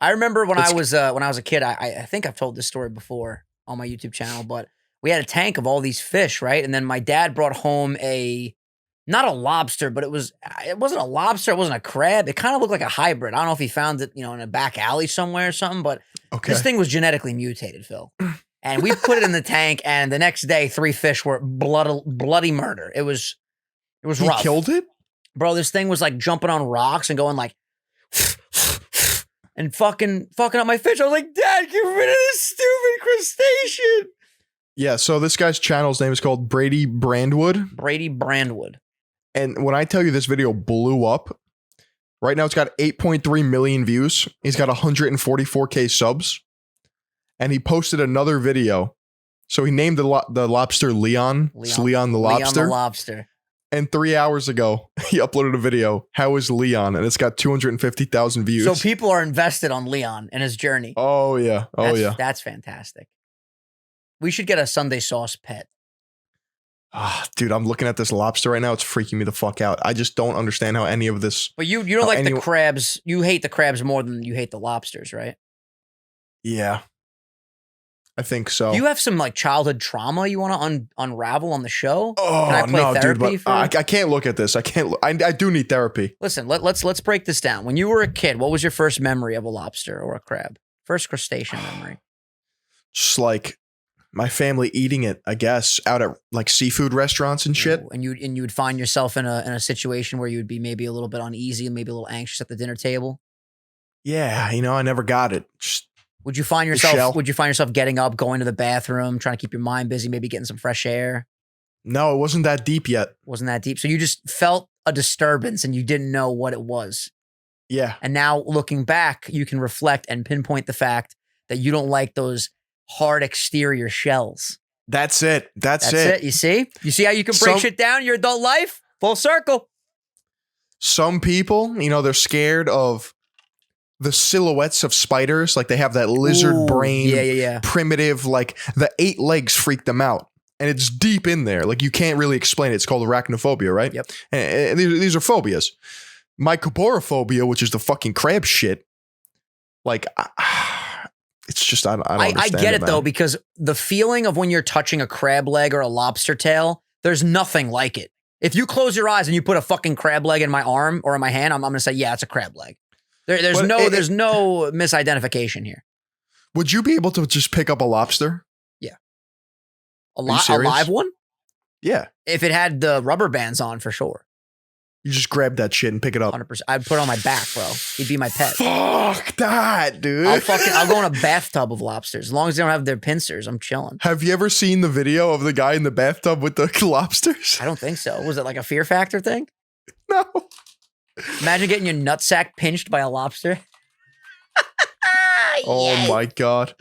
I remember when I was a kid, I think I've told this story before on my YouTube channel, but we had a tank of all these fish, right? And then my dad brought home not a lobster, but it wasn't a lobster, it wasn't a crab. It kind of looked like a hybrid. I don't know if he found it, in a back alley somewhere or something, but this thing was genetically mutated, Phil. And we put it in the tank, and the next day, 3 fish were bloody murder. It was rough. He killed it? Bro, this thing was like jumping on rocks and going like and fucking up my fish. I was like, Dad, get rid of this stupid crustacean. Yeah, so this guy's channel's name is called Brady Brandwood. Brady Brandwood. And when I tell you this video blew up, right now it's got 8.3 million views. He's got 144K subs. And he posted another video. So he named the lobster Leon. It's Leon the lobster. Leon the lobster. And 3 hours ago, he uploaded a video. How is Leon? And it's got 250,000 views. So people are invested on Leon and his journey. Oh, yeah. That's fantastic. We should get a Sunday sauce pet. Dude, I'm looking at this lobster right now. It's freaking me the fuck out. I just don't understand how any of this... But you don't like the crabs. You hate the crabs more than you hate the lobsters, right? Yeah. I think so. Do you have some like childhood trauma you want to unravel on the show? Oh, Can I play therapy dude, but I can't look at this. I can't. I do need therapy. Listen, let's break this down. When you were a kid, what was your first memory of a lobster or a crab? First crustacean memory. Just like my family eating it, I guess, out at like seafood restaurants and shit. Ooh, and you would find yourself in a situation where you would be maybe a little bit uneasy and maybe a little anxious at the dinner table. Yeah, I never got it. Would you find yourself getting up, going to the bathroom, trying to keep your mind busy, maybe getting some fresh air? No, it wasn't that deep yet. Wasn't that deep. So you just felt a disturbance and you didn't know what it was. Yeah. And now looking back, you can reflect and pinpoint the fact that you don't like those hard exterior shells. That's it. That's it. You see? You see how you can break shit down in your adult life? Full circle. Some people, they're scared of the silhouettes of spiders. Like they have that lizard brain, primitive, like the 8 legs freak them out. And it's deep in there. Like you can't really explain it. It's called arachnophobia, right? Yep. And these are phobias. Mycophobia, which is the fucking crab shit. Like, it's just, I don't understand. I get it though, because the feeling of when you're touching a crab leg or a lobster tail, there's nothing like it. If you close your eyes and you put a fucking crab leg in my arm or in my hand, I'm going to say, yeah, it's a crab leg. There's no misidentification here. Would you be able to just pick up a lobster? Yeah. A live one? Yeah. If it had the rubber bands on, for sure. You just grab that shit and pick it up. 100%. I'd put it on my back, bro. He'd be my pet. Fuck that, dude. I'll go in a bathtub of lobsters. As long as they don't have their pincers, I'm chilling. Have you ever seen the video of the guy in the bathtub with the lobsters? I don't think so. Was it like a Fear Factor thing? No. Imagine getting your nutsack pinched by a lobster. Oh my God.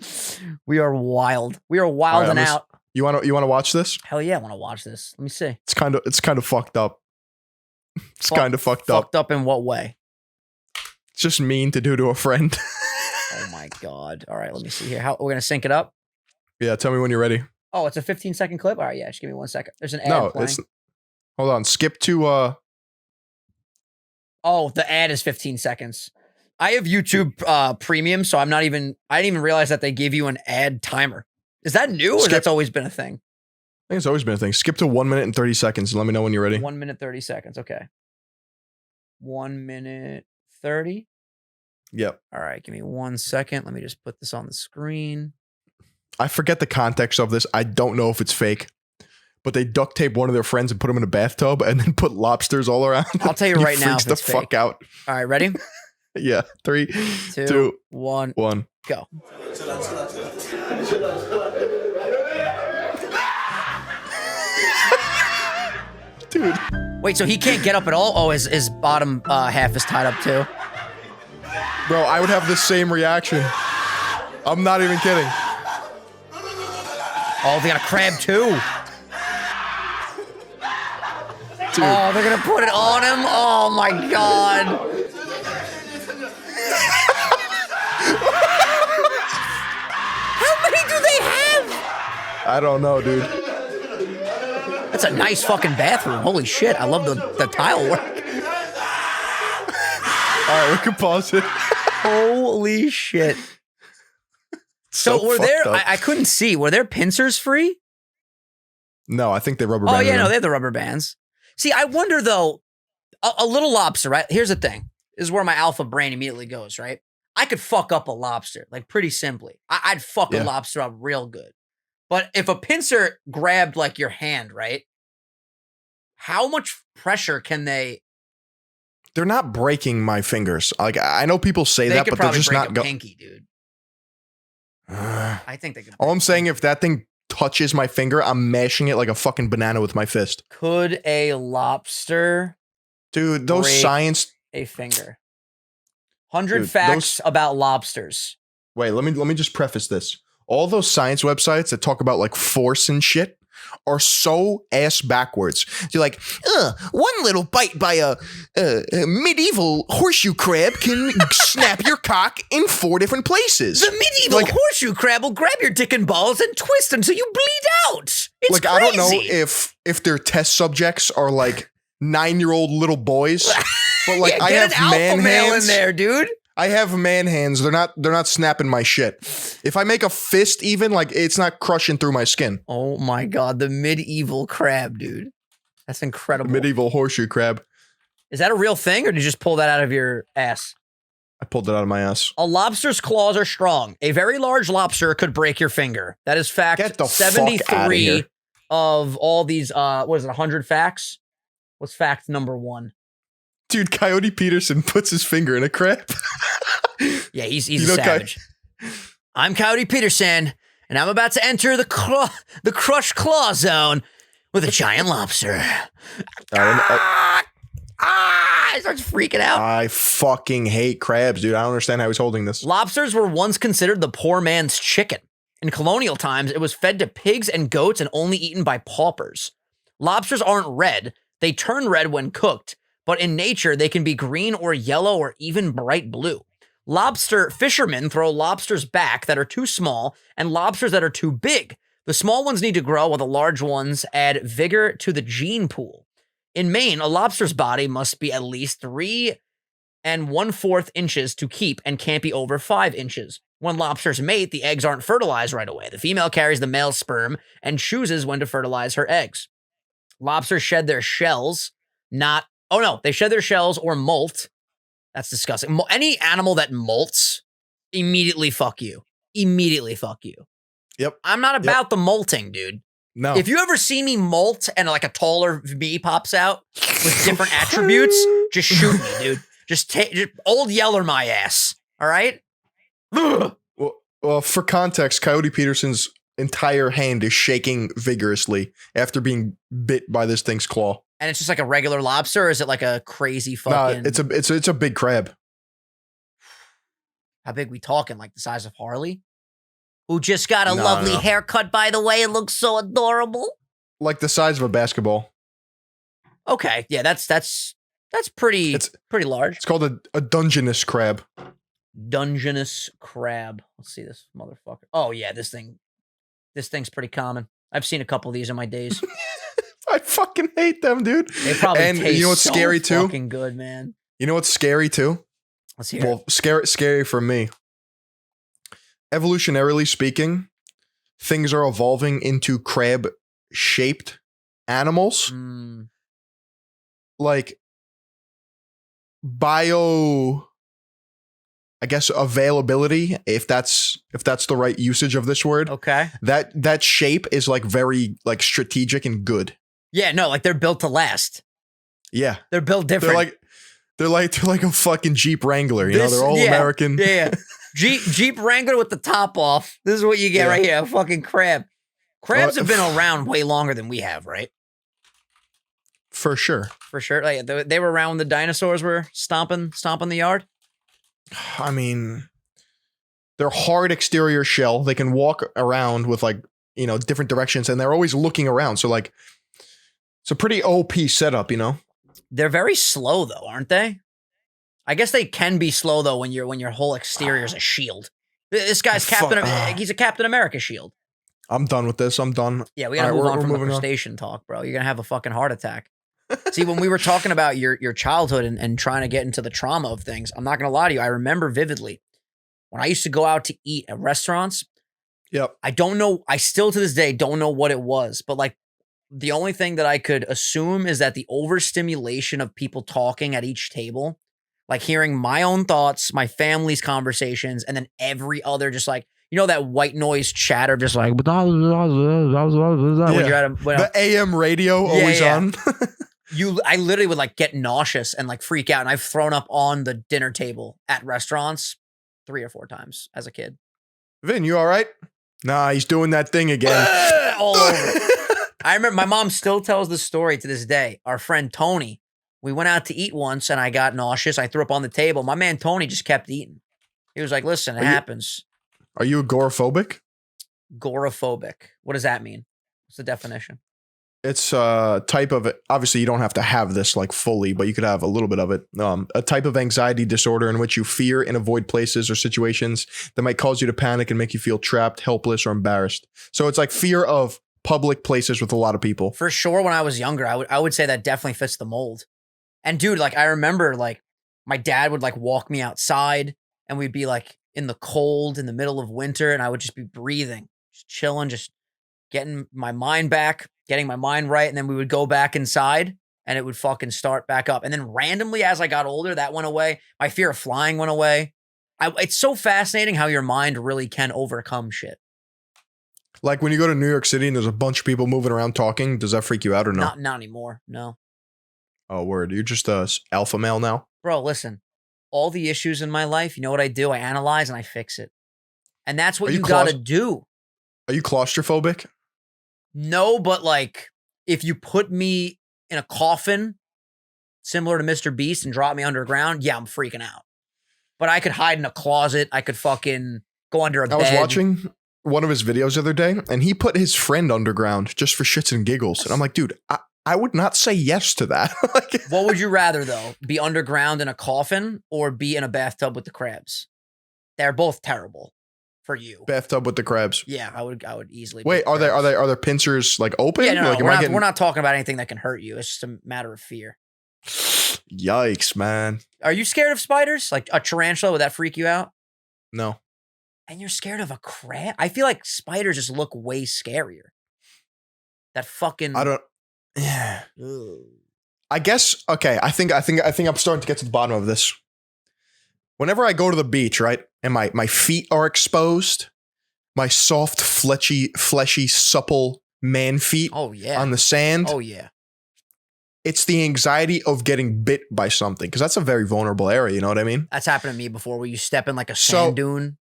We are wild. We are wild and out. You want to watch this? Hell yeah, I want to watch this. Let me see. It's kind of fucked up. It's kind of fucked up. Fucked up in what way? It's just mean to do to a friend. Oh my God. All right, let me see here. We're going to sync it up? Yeah, tell me when you're ready. Oh, it's a 15-second clip? All right, yeah, just give me 1 second. There's an ad playing. Hold on, skip to Oh, the ad is 15 seconds. I have YouTube Premium, so I didn't even realize that they give you an ad timer. Is that new or that's always been a thing? I think it's always been a thing. Skip to 1 minute and 30 seconds and let me know when you're ready. 1 minute, 30 seconds. Okay. 1 minute, 30? Yep. All right, give me 1 second. Let me just put this on the screen. I forget the context of this. I don't know if it's fake, but they duct tape one of their friends and put him in a bathtub and then put lobsters all around. I'll tell you right now if it's fuck out. All right, ready? Yeah. 3, 2, 1, go. Dude. Wait, so he can't get up at all? Oh, his bottom half is tied up too? Bro, I would have the same reaction. I'm not even kidding. Oh, they got a crab too. Dude. Oh, they're gonna put it on him? Oh my God. I don't know, dude. That's a nice fucking bathroom. Holy shit. I love the tile work. All right, we can pause it. Holy shit. So were there, I couldn't see, were there pincers free? No, I think they rubber band. Oh, yeah, no, they have the rubber bands. See, I wonder, though, a little lobster, right? Here's the thing. This is where my alpha brain immediately goes, right? I could fuck up a lobster, like, pretty simply. I'd fuck a lobster up real good. But if a pincer grabbed, like, your hand, right? How much pressure can they... They're not breaking my fingers. Like, I know people say that, but they're just not going. Pinky, dude. I think they could. All I'm saying, if that thing touches my finger, I'm mashing it like a fucking banana with my fist. Could a lobster, dude? Those science a finger. 100 facts about lobsters. Wait, let me just preface this. All those science websites that talk about like force and shit are so ass backwards. You're like, one little bite by a medieval horseshoe crab can snap your cock in 4 different places. The medieval horseshoe crab will grab your dick and balls and twist until you bleed out. It's like, crazy. I don't know if their test subjects are like 9-year-old little boys, but like I have man hands in there, dude. I have man hands. They're not snapping my shit. If I make a fist even, like, it's not crushing through my skin. Oh my God. The medieval crab, dude. That's incredible. The medieval horseshoe crab. Is that a real thing or did you just pull that out of your ass? I pulled it out of my ass. A lobster's claws are strong. A very large lobster could break your finger. That is fact 73 of all these, what is it, 100 facts? What's fact number 1? Dude, Coyote Peterson puts his finger in a crab. Yeah, he's a savage. I'm Coyote Peterson, and I'm about to enter the crushed claw zone with a giant lobster. He starts freaking out. I fucking hate crabs, dude. I don't understand how he's holding this. Lobsters were once considered the poor man's chicken. In colonial times, it was fed to pigs and goats and only eaten by paupers. Lobsters aren't red. They turn red when cooked. But in nature, they can be green or yellow or even bright blue. Lobster fishermen throw lobsters back that are too small and lobsters that are too big. The small ones need to grow while the large ones add vigor to the gene pool. In Maine, a lobster's body must be at least 3 1/4 inches to keep and can't be over 5 inches. When lobsters mate, the eggs aren't fertilized right away. The female carries the male's sperm and chooses when to fertilize her eggs. Lobsters shed their shells, they shed their shells or molt. That's disgusting. Any animal that molts, immediately fuck you. Immediately fuck you. Yep. I'm not about the molting, dude. No. If you ever see me molt and like a taller me pops out with different attributes, just shoot me, dude. Just old yeller my ass. All right? Well, for context, Coyote Peterson's entire hand is shaking vigorously after being bit by this thing's claw. And it's just like a regular lobster, or is it like a crazy fucking... No, it's a big crab. How big we talking? Like the size of Harley? Who just got a lovely haircut, by the way. It looks so adorable. Like the size of a basketball. Okay, yeah, that's pretty large. It's called a Dungeness crab. Dungeness crab. Let's see this motherfucker. Oh yeah, this thing's pretty common. I've seen a couple of these in my days. I fucking hate them, dude. They probably taste you know what's scary too? Fucking good, man. You know what's scary too? Let's hear it. Scary for me. Evolutionarily speaking, things are evolving into crab-shaped animals. Like availability, if that's the right usage of this word. Okay. That shape is like very like strategic and good. Yeah, no, like they're built to last. Yeah. They're built different. They're like a fucking Jeep Wrangler, you know, they're all American. Yeah. Jeep Wrangler with the top off. This is what you get right here, a fucking crab. Crabs have been around way longer than we have, right? For sure. For sure. Like they were around when the dinosaurs were stomping the yard. I mean, they're hard exterior shell. They can walk around with like, you know, different directions and they're always looking around. So like, it's a pretty OP setup, you know? They're very slow though, aren't they? I guess they can be slow though when your whole exterior is a shield. This guy's he's a Captain America shield. I'm done with this. I'm done. Yeah, we gotta move on from the crustacean talk, bro. You're gonna have a fucking heart attack. See, when we were talking about your childhood and trying to get into the trauma of things, I'm not gonna lie to you. I remember vividly when I used to go out to eat at restaurants. Yep. I don't know. I still to this day don't know what it was, but like the only thing that I could assume is that the overstimulation of people talking at each table, like hearing my own thoughts, my family's conversations, and then every other just like, you know, that white noise chatter, just like when you're at the AM radio always on. I literally would like get nauseous and like freak out. And I've thrown up on the dinner table at restaurants 3 or 4 times as a kid. Vin, you all right? Nah, he's doing that thing again. All over. I remember my mom still tells the story to this day. Our friend Tony, we went out to eat once and I got nauseous. I threw up on the table. My man Tony just kept eating. He was like, listen, it happens. Are you agoraphobic? Agoraphobic. What does that mean? What's the definition? It's a type of it. Obviously, you don't have to have this like fully, but you could have a little bit of it. A type of anxiety disorder in which you fear and avoid places or situations that might cause you to panic and make you feel trapped, helpless, or embarrassed. So it's like fear of public places with a lot of people. For sure. When I was younger, I would say that definitely fits the mold. And dude, like I remember like my dad would like walk me outside and we'd be like in the cold in the middle of winter and I would just be breathing, just chilling, just getting my mind back, getting my mind right. And then we would go back inside and it would fucking start back up. And then randomly as I got older, that went away. My fear of flying went away. It's so fascinating how your mind really can overcome shit. Like when you go to New York City and there's a bunch of people moving around talking, does that freak you out or no? Not anymore. No. Oh, word. You're just a alpha male now? Bro, listen. All the issues in my life, you know what I do? I analyze and I fix it. And that's what you got to do. Are you claustrophobic? No, but like if you put me in a coffin similar to Mr. Beast and drop me underground, yeah, I'm freaking out. But I could hide in a closet. I could fucking go under a bed. I was watching one of his videos the other day and he put his friend underground just for shits and giggles. And I'm like, dude, I would not say yes to that. Like, what would you rather though? Be underground in a coffin or be in a bathtub with the crabs? They're both terrible. For you, bathtub with the crabs. Yeah, I would easily. Wait, are there pincers like open? Yeah, no, like, we're not talking about anything that can hurt you. It's just a matter of fear. Yikes, man. Are you scared of spiders? Like a tarantula, would that freak you out? No. And you're scared of a crab? I feel like spiders just look way scarier. That fucking. I don't. Yeah. I guess. Okay. I think I'm starting to get to the bottom of this. Whenever I go to the beach, right, and my feet are exposed, my soft, fleshy, supple man feet on the sand. Oh, yeah. It's the anxiety of getting bit by something, because that's a very vulnerable area, you know what I mean? That's happened to me before, where you step in like a sand dune.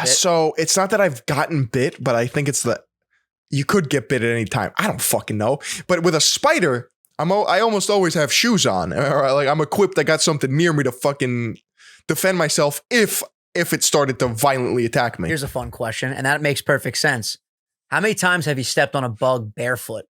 So it's not that I've gotten bit, but I think it's that you could get bit at any time. I don't fucking know. But with a spider, I almost always have shoes on. Or like I'm equipped, I got something near me to fucking defend myself if it started to violently attack me. Here's a fun question, and that makes perfect sense. How many times have you stepped on a bug barefoot?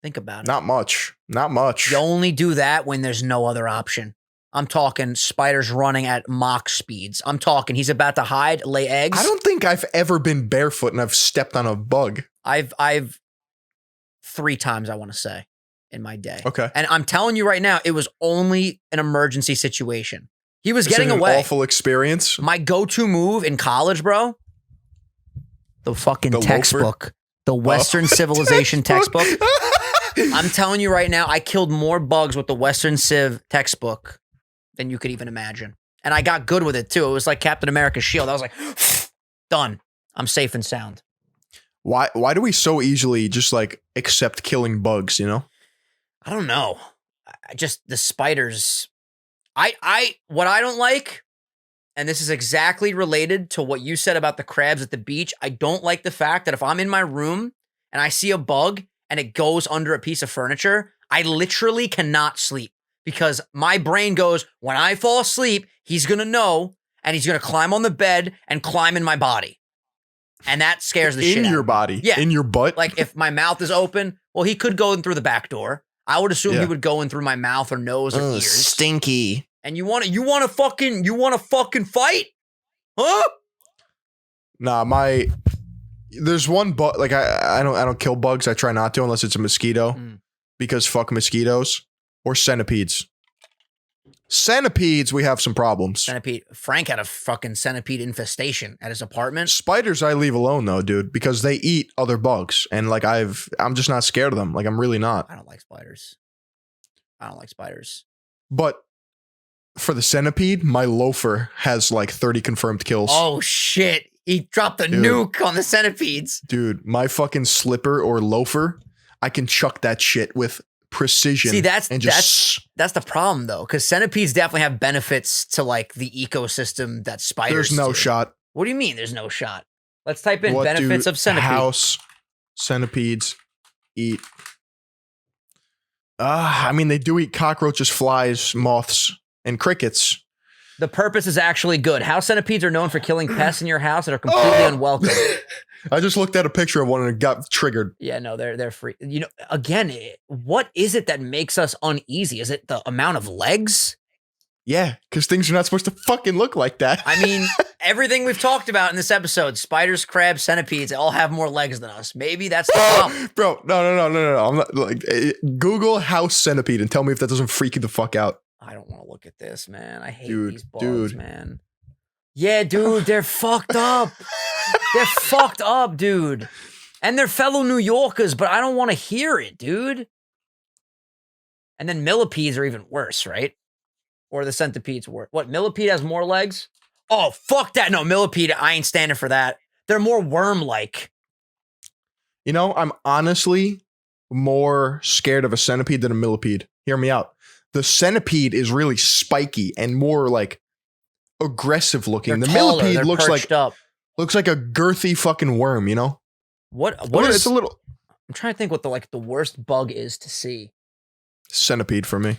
Think about it. Not much. Not much. You only do that when there's no other option. I'm talking spiders running at Mach speeds. I'm talking he's about to hide, lay eggs. I don't think I've ever been barefoot and I've stepped on a bug. I've 3 times, I want to say, in my day. Okay. And I'm telling you right now, it was only an emergency situation. He was getting away. An awful experience. My go-to move in college, bro, the fucking textbook. The Western Civilization textbook. I'm telling you right now, I killed more bugs with the Western Civ textbook than you could even imagine. And I got good with it too. It was like Captain America's shield. I was like, done. I'm safe and sound. Why do we so easily just like accept killing bugs, you know? I don't know. Just the spiders. What I don't like, and this is exactly related to what you said about the crabs at the beach. I don't like the fact that if I'm in my room and I see a bug and it goes under a piece of furniture, I literally cannot sleep because my brain goes, when I fall asleep, he's going to know and he's going to climb on the bed and climb in my body. And that scares the shit out of me. In your body? Yeah. In your butt? Like if my mouth is open, well, he could go in through the back door. I would assume he would go in through my mouth or nose or ears. Stinky. And you want to fucking fight? Huh? Nah, There's one bug. Like I don't kill bugs. I try not to unless it's a mosquito, because fuck mosquitoes or centipedes. Centipedes, we have some problems. Centipede. Frank had a fucking centipede infestation at his apartment. Spiders, I leave alone though, dude, because they eat other bugs, and like I'm just not scared of them. Like I'm really not. I don't like spiders. I don't like spiders. But for the centipede, my loafer has like 30 confirmed kills. Oh shit. He dropped a nuke on the centipedes. Dude, my fucking slipper or loafer, I can chuck that shit with precision. See, that's the problem though, because centipedes definitely have benefits to like the ecosystem that spiders There's no do. shot. What do you mean there's no shot? Let's type in benefits of centipede. House centipedes eat. I mean, they do eat cockroaches, flies, moths, and crickets. The purpose is actually good. House centipedes are known for killing pests in your house that are completely unwelcome. I just looked at a picture of one and it got triggered. Yeah, no, they're free. You know, again, what is it that makes us uneasy? Is it the amount of legs? Yeah, because things are not supposed to fucking look like that. I mean, everything we've talked about in this episode, spiders, crabs, centipedes, they all have more legs than us. Maybe that's the problem. Bro, no. I'm not like Google house centipede and tell me if that doesn't freak you the fuck out. I don't want to look at this, man. I hate these bugs, man. Yeah, dude, they're fucked up. They're fucked up, dude. And they're fellow New Yorkers, but I don't want to hear it, dude. And then millipedes are even worse, right? Or the centipedes worse. What, millipede has more legs? Oh, fuck that. No, millipede, I ain't standing for that. They're more worm-like. You know, I'm honestly more scared of a centipede than a millipede. Hear me out. The centipede is really spiky and more like aggressive looking. They're the taller, millipede they're looks like up. Looks like a girthy fucking worm, you know? What is, it's a little I'm trying to think what the worst bug is to see. Centipede for me.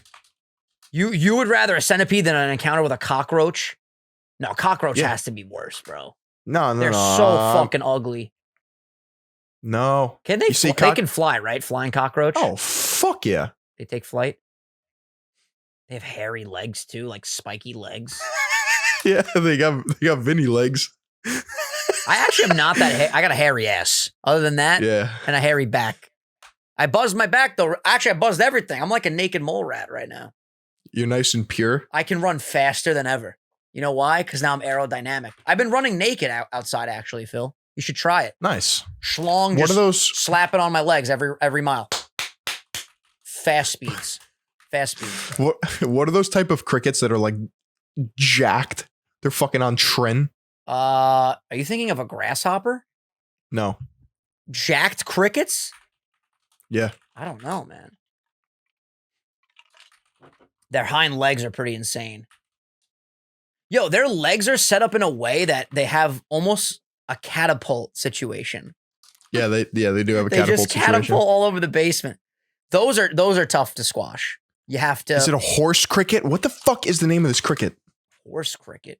You would rather a centipede than an encounter with a cockroach? No, cockroach has to be worse, bro. No. They're so fucking ugly. No. Can they they can fly, right? Flying cockroach? Oh, fuck yeah. They take flight? They have hairy legs too, like spiky legs. Yeah, they got Vinny legs. I actually am not that I got a hairy ass. Other than that, and a hairy back. I buzzed my back though. Actually, I buzzed everything. I'm like a naked mole rat right now. You're nice and pure. I can run faster than ever. You know why? Because now I'm aerodynamic. I've been running naked outside actually, Phil. You should try it. Nice. Schlong. What are those? Slapping on my legs every mile. Fast speeds. What are those type of crickets that are like jacked? They're fucking on trend. Are you thinking of a grasshopper? No. Jacked crickets? Yeah. I don't know, man. Their hind legs are pretty insane. Yo, their legs are set up in a way that they have almost a catapult situation. Yeah, they do have a catapult situation. They just catapult all over the basement. Those are tough to squash. You have to. Is it a horse cricket? What the fuck is the name of this cricket? Horse cricket.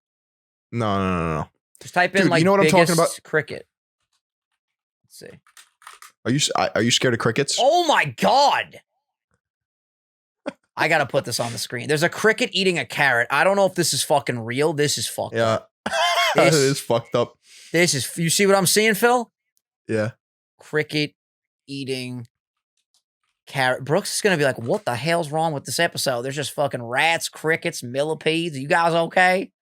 No. Just type in you know what I'm talking about? Cricket. Let's see. Are you scared of crickets? Oh my god! I gotta put this on the screen. There's a cricket eating a carrot. I don't know if this is fucking real. This is fucked up. It is fucked up. This is. You see what I'm seeing, Phil? Yeah. Cricket eating carrot. Brooks is gonna be like, "What the hell's wrong with this episode? There's just fucking rats, crickets, millipedes. Are you guys okay?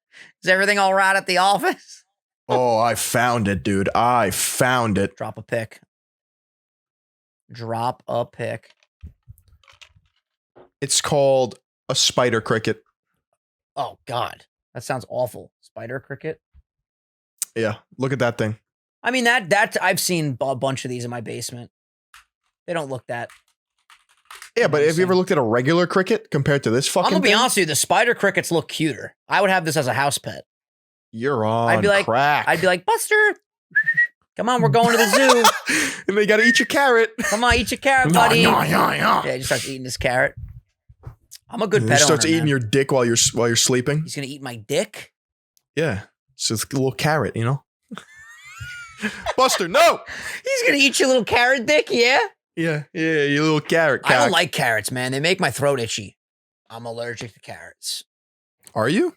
Is everything all right at the office?" Oh, I found it, dude. I found it. Drop a pic. Drop a pic. It's called a spider cricket. Oh, God. That sounds awful. Spider cricket? Yeah. Look at that thing. I mean, that I've seen a bunch of these in my basement. They don't look that. Yeah, but have you ever looked at a regular cricket compared to this fucking thing? I'm going to be honest with you. The spider crickets look cuter. I would have this as a house pet. You're on crack. I'd be like, Buster, come on, we're going to the zoo. And they got to eat your carrot. Come on, eat your carrot, buddy. Yeah, he just starts eating his carrot. I'm a good pet owner. He starts eating your dick while you're sleeping. He's going to eat my dick? Yeah. So it's a little carrot, you know? Buster, no! He's going to eat your little carrot dick, yeah? Yeah, your little carrot cock. I don't like carrots, man. They make my throat itchy. I'm allergic to carrots. Are you?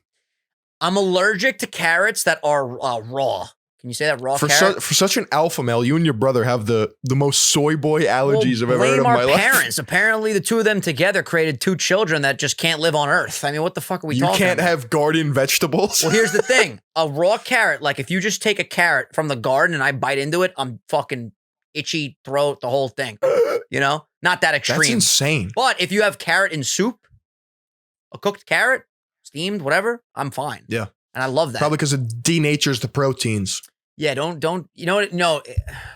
I'm allergic to carrots that are raw. Can Can you say that raw for carrot? for such an alpha male, you and your brother have the most soy boy allergies I've ever heard in my life. Parents. Apparently, the two of them together created 2 children that just can't live on Earth. I mean, what the fuck are we talking about? You can't have garden vegetables. Well, here's the thing: a raw carrot. Like if you just take a carrot from the garden and I bite into it, I'm fucking itchy throat, the whole thing. You know, not that extreme. That's insane. But if you have carrot in soup, a cooked carrot, steamed, whatever, I'm fine. Yeah. And I love that. Probably because it denatures the proteins. Yeah, don't, you know what? No,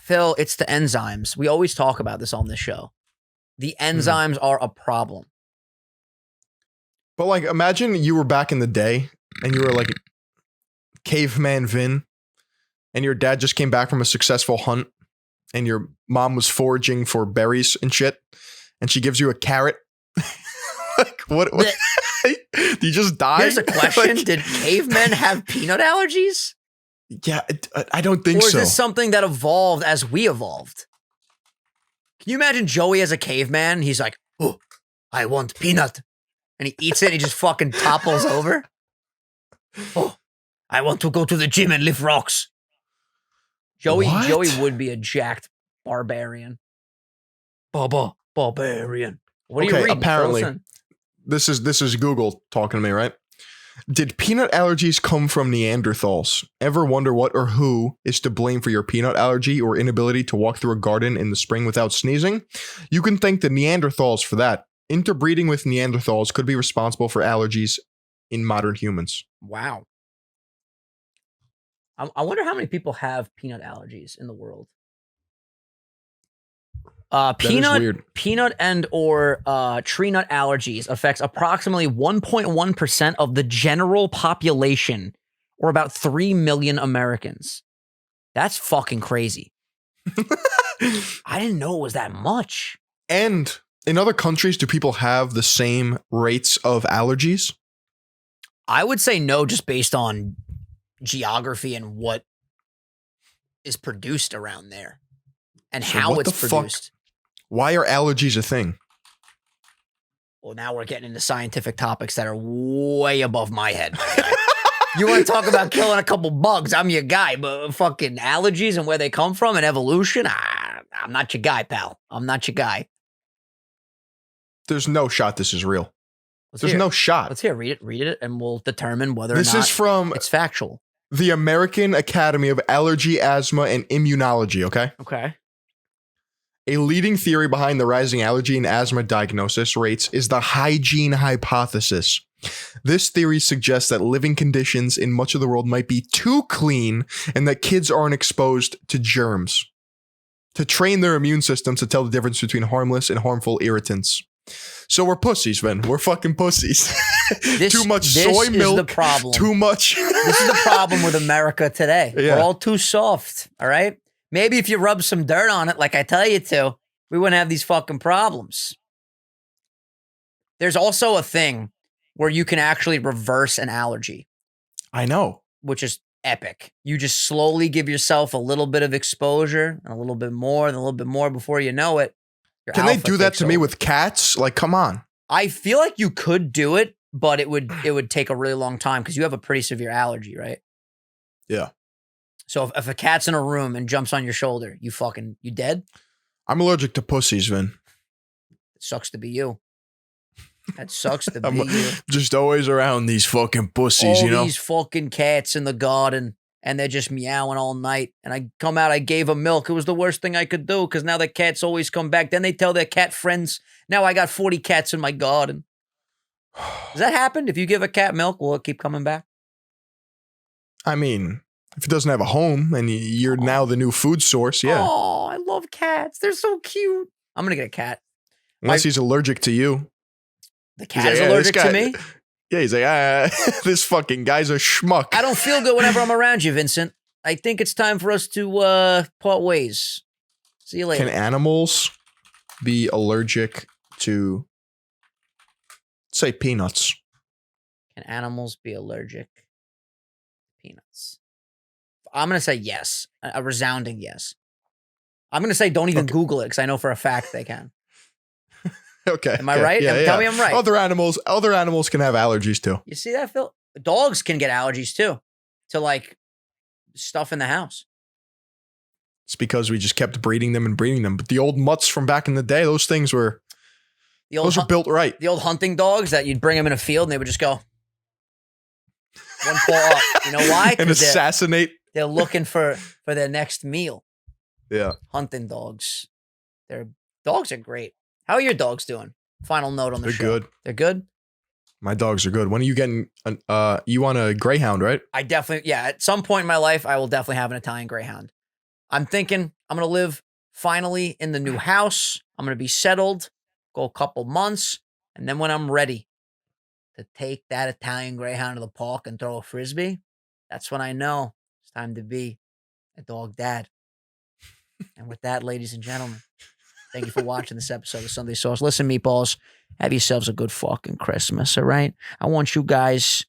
Phil, it's the enzymes. We always talk about this on this show. The enzymes are a problem. But like, imagine you were back in the day and you were like caveman Vin and your dad just came back from a successful hunt and your mom was foraging for berries and shit and she gives you a carrot. Like, what? Do you just die? Here's a question. Like, did cavemen have peanut allergies? Yeah, I don't think so. Or is this something that evolved as we evolved? Can you imagine Joey as a caveman? He's like, oh, I want peanut. And he eats it and he just fucking topples over. Oh, I want to go to the gym and lift rocks. Joey would be a jacked barbarian. Barbarian. What are you reading? Apparently, this is Google talking to me, right? Did peanut allergies come from Neanderthals? Ever wonder what or who is to blame for your peanut allergy or inability to walk through a garden in the spring without sneezing? You can thank the Neanderthals for that. Interbreeding with Neanderthals could be responsible for allergies in modern humans. Wow. I wonder how many people have peanut allergies in the world. Peanut and or tree nut allergies affects approximately 1.1% of the general population, or about 3 million Americans. That's fucking crazy. I didn't know it was that much. And in other countries, do people have the same rates of allergies? I would say no, just based on geography and what is produced around there and so how it's produced. Why are allergies a thing? Well, now we're getting into scientific topics that are way above my head. You want to talk about killing a couple bugs? I'm your guy. But fucking allergies and where they come from and evolution, I'm not your guy, pal. I'm not your guy. There's no shot this is real. There's no shot. Let's hear. Read it, and we'll determine whether this or not is from it's factual. The American Academy of Allergy, Asthma, and Immunology. Okay. Okay. A leading theory behind the rising allergy and asthma diagnosis rates is the hygiene hypothesis. This theory suggests that living conditions in much of the world might be too clean and that kids aren't exposed to germs. To train their immune systems to tell the difference between harmless and harmful irritants. So we're pussies, Vin. We're fucking pussies. Too much soy milk. This is the problem. Too much. This is the problem with America today. Yeah. We're all too soft, all right? Maybe if you rub some dirt on it like I tell you to, we wouldn't have these fucking problems. There's also a thing where you can actually reverse an allergy. I know. Which is epic. You just slowly give yourself a little bit of exposure and a little bit more and a little bit more before you know it. Can they do that to me with cats? Like, come on. I feel like you could do it, but it would take a really long time because you have a pretty severe allergy, right? Yeah. So if a cat's in a room and jumps on your shoulder, you dead? I'm allergic to pussies, Vin. It sucks to be you. That sucks to be you. Just always around these fucking pussies, you know? All these fucking cats in the garden, and they're just meowing all night. And I come out, I gave them milk. It was the worst thing I could do because now the cats always come back. Then they tell their cat friends, now I got 40 cats in my garden. Does that happen? If you give a cat milk, will it keep coming back? I mean, if it doesn't have a home and you're now the new food source, yeah. Oh, I love cats. They're so cute. I'm going to get a cat. Unless he's allergic to you. The cat is allergic to me? Yeah, he's like, this fucking guy's a schmuck. I don't feel good whenever I'm around you, Vincent. I think it's time for us to part ways. See you later. Can animals be allergic to, say, peanuts? Can animals be allergic to peanuts? I'm going to say yes. A resounding yes. I'm going to say don't even Google it because I know for a fact they can. Okay. Am I right? Yeah, Tell me I'm right. Other animals can have allergies too. You see that, Phil? Dogs can get allergies too. To like stuff in the house. It's because we just kept breeding them and breeding them. But the old mutts from back in the day, those things were, those are built right. The old hunting dogs that you'd bring them in a field and they would just go one paw up. You know why? And assassinate. They're looking for their next meal. Yeah. Hunting dogs. Their dogs are great. How are your dogs doing? Final note on the show. They're good. They're good? My dogs are good. When are you getting, you want a greyhound, right? I definitely, yeah, at some point in my life, I will definitely have an Italian greyhound. I'm thinking I'm going to live finally in the new house. I'm going to be settled, go a couple months, and then when I'm ready to take that Italian greyhound to the park and throw a Frisbee, that's when I know it's time to be a dog dad. And with that, ladies and gentlemen, thank you for watching this episode of Sunday Sauce. Listen, meatballs, have yourselves a good fucking Christmas, all right? I want you guys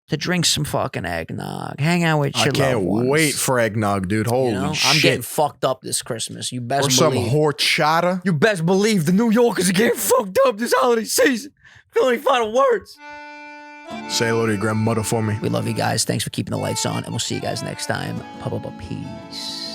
to drink some fucking eggnog, hang out with your loved ones. I can't wait for eggnog, dude. Holy shit. I'm getting fucked up this Christmas. You best or believe. Some horchata. You best believe the New Yorkers are getting fucked up this holiday season. Feel any final words? Say hello to your grandmother for me. We love you guys. Thanks for keeping the lights on, and we'll see you guys next time. Peace.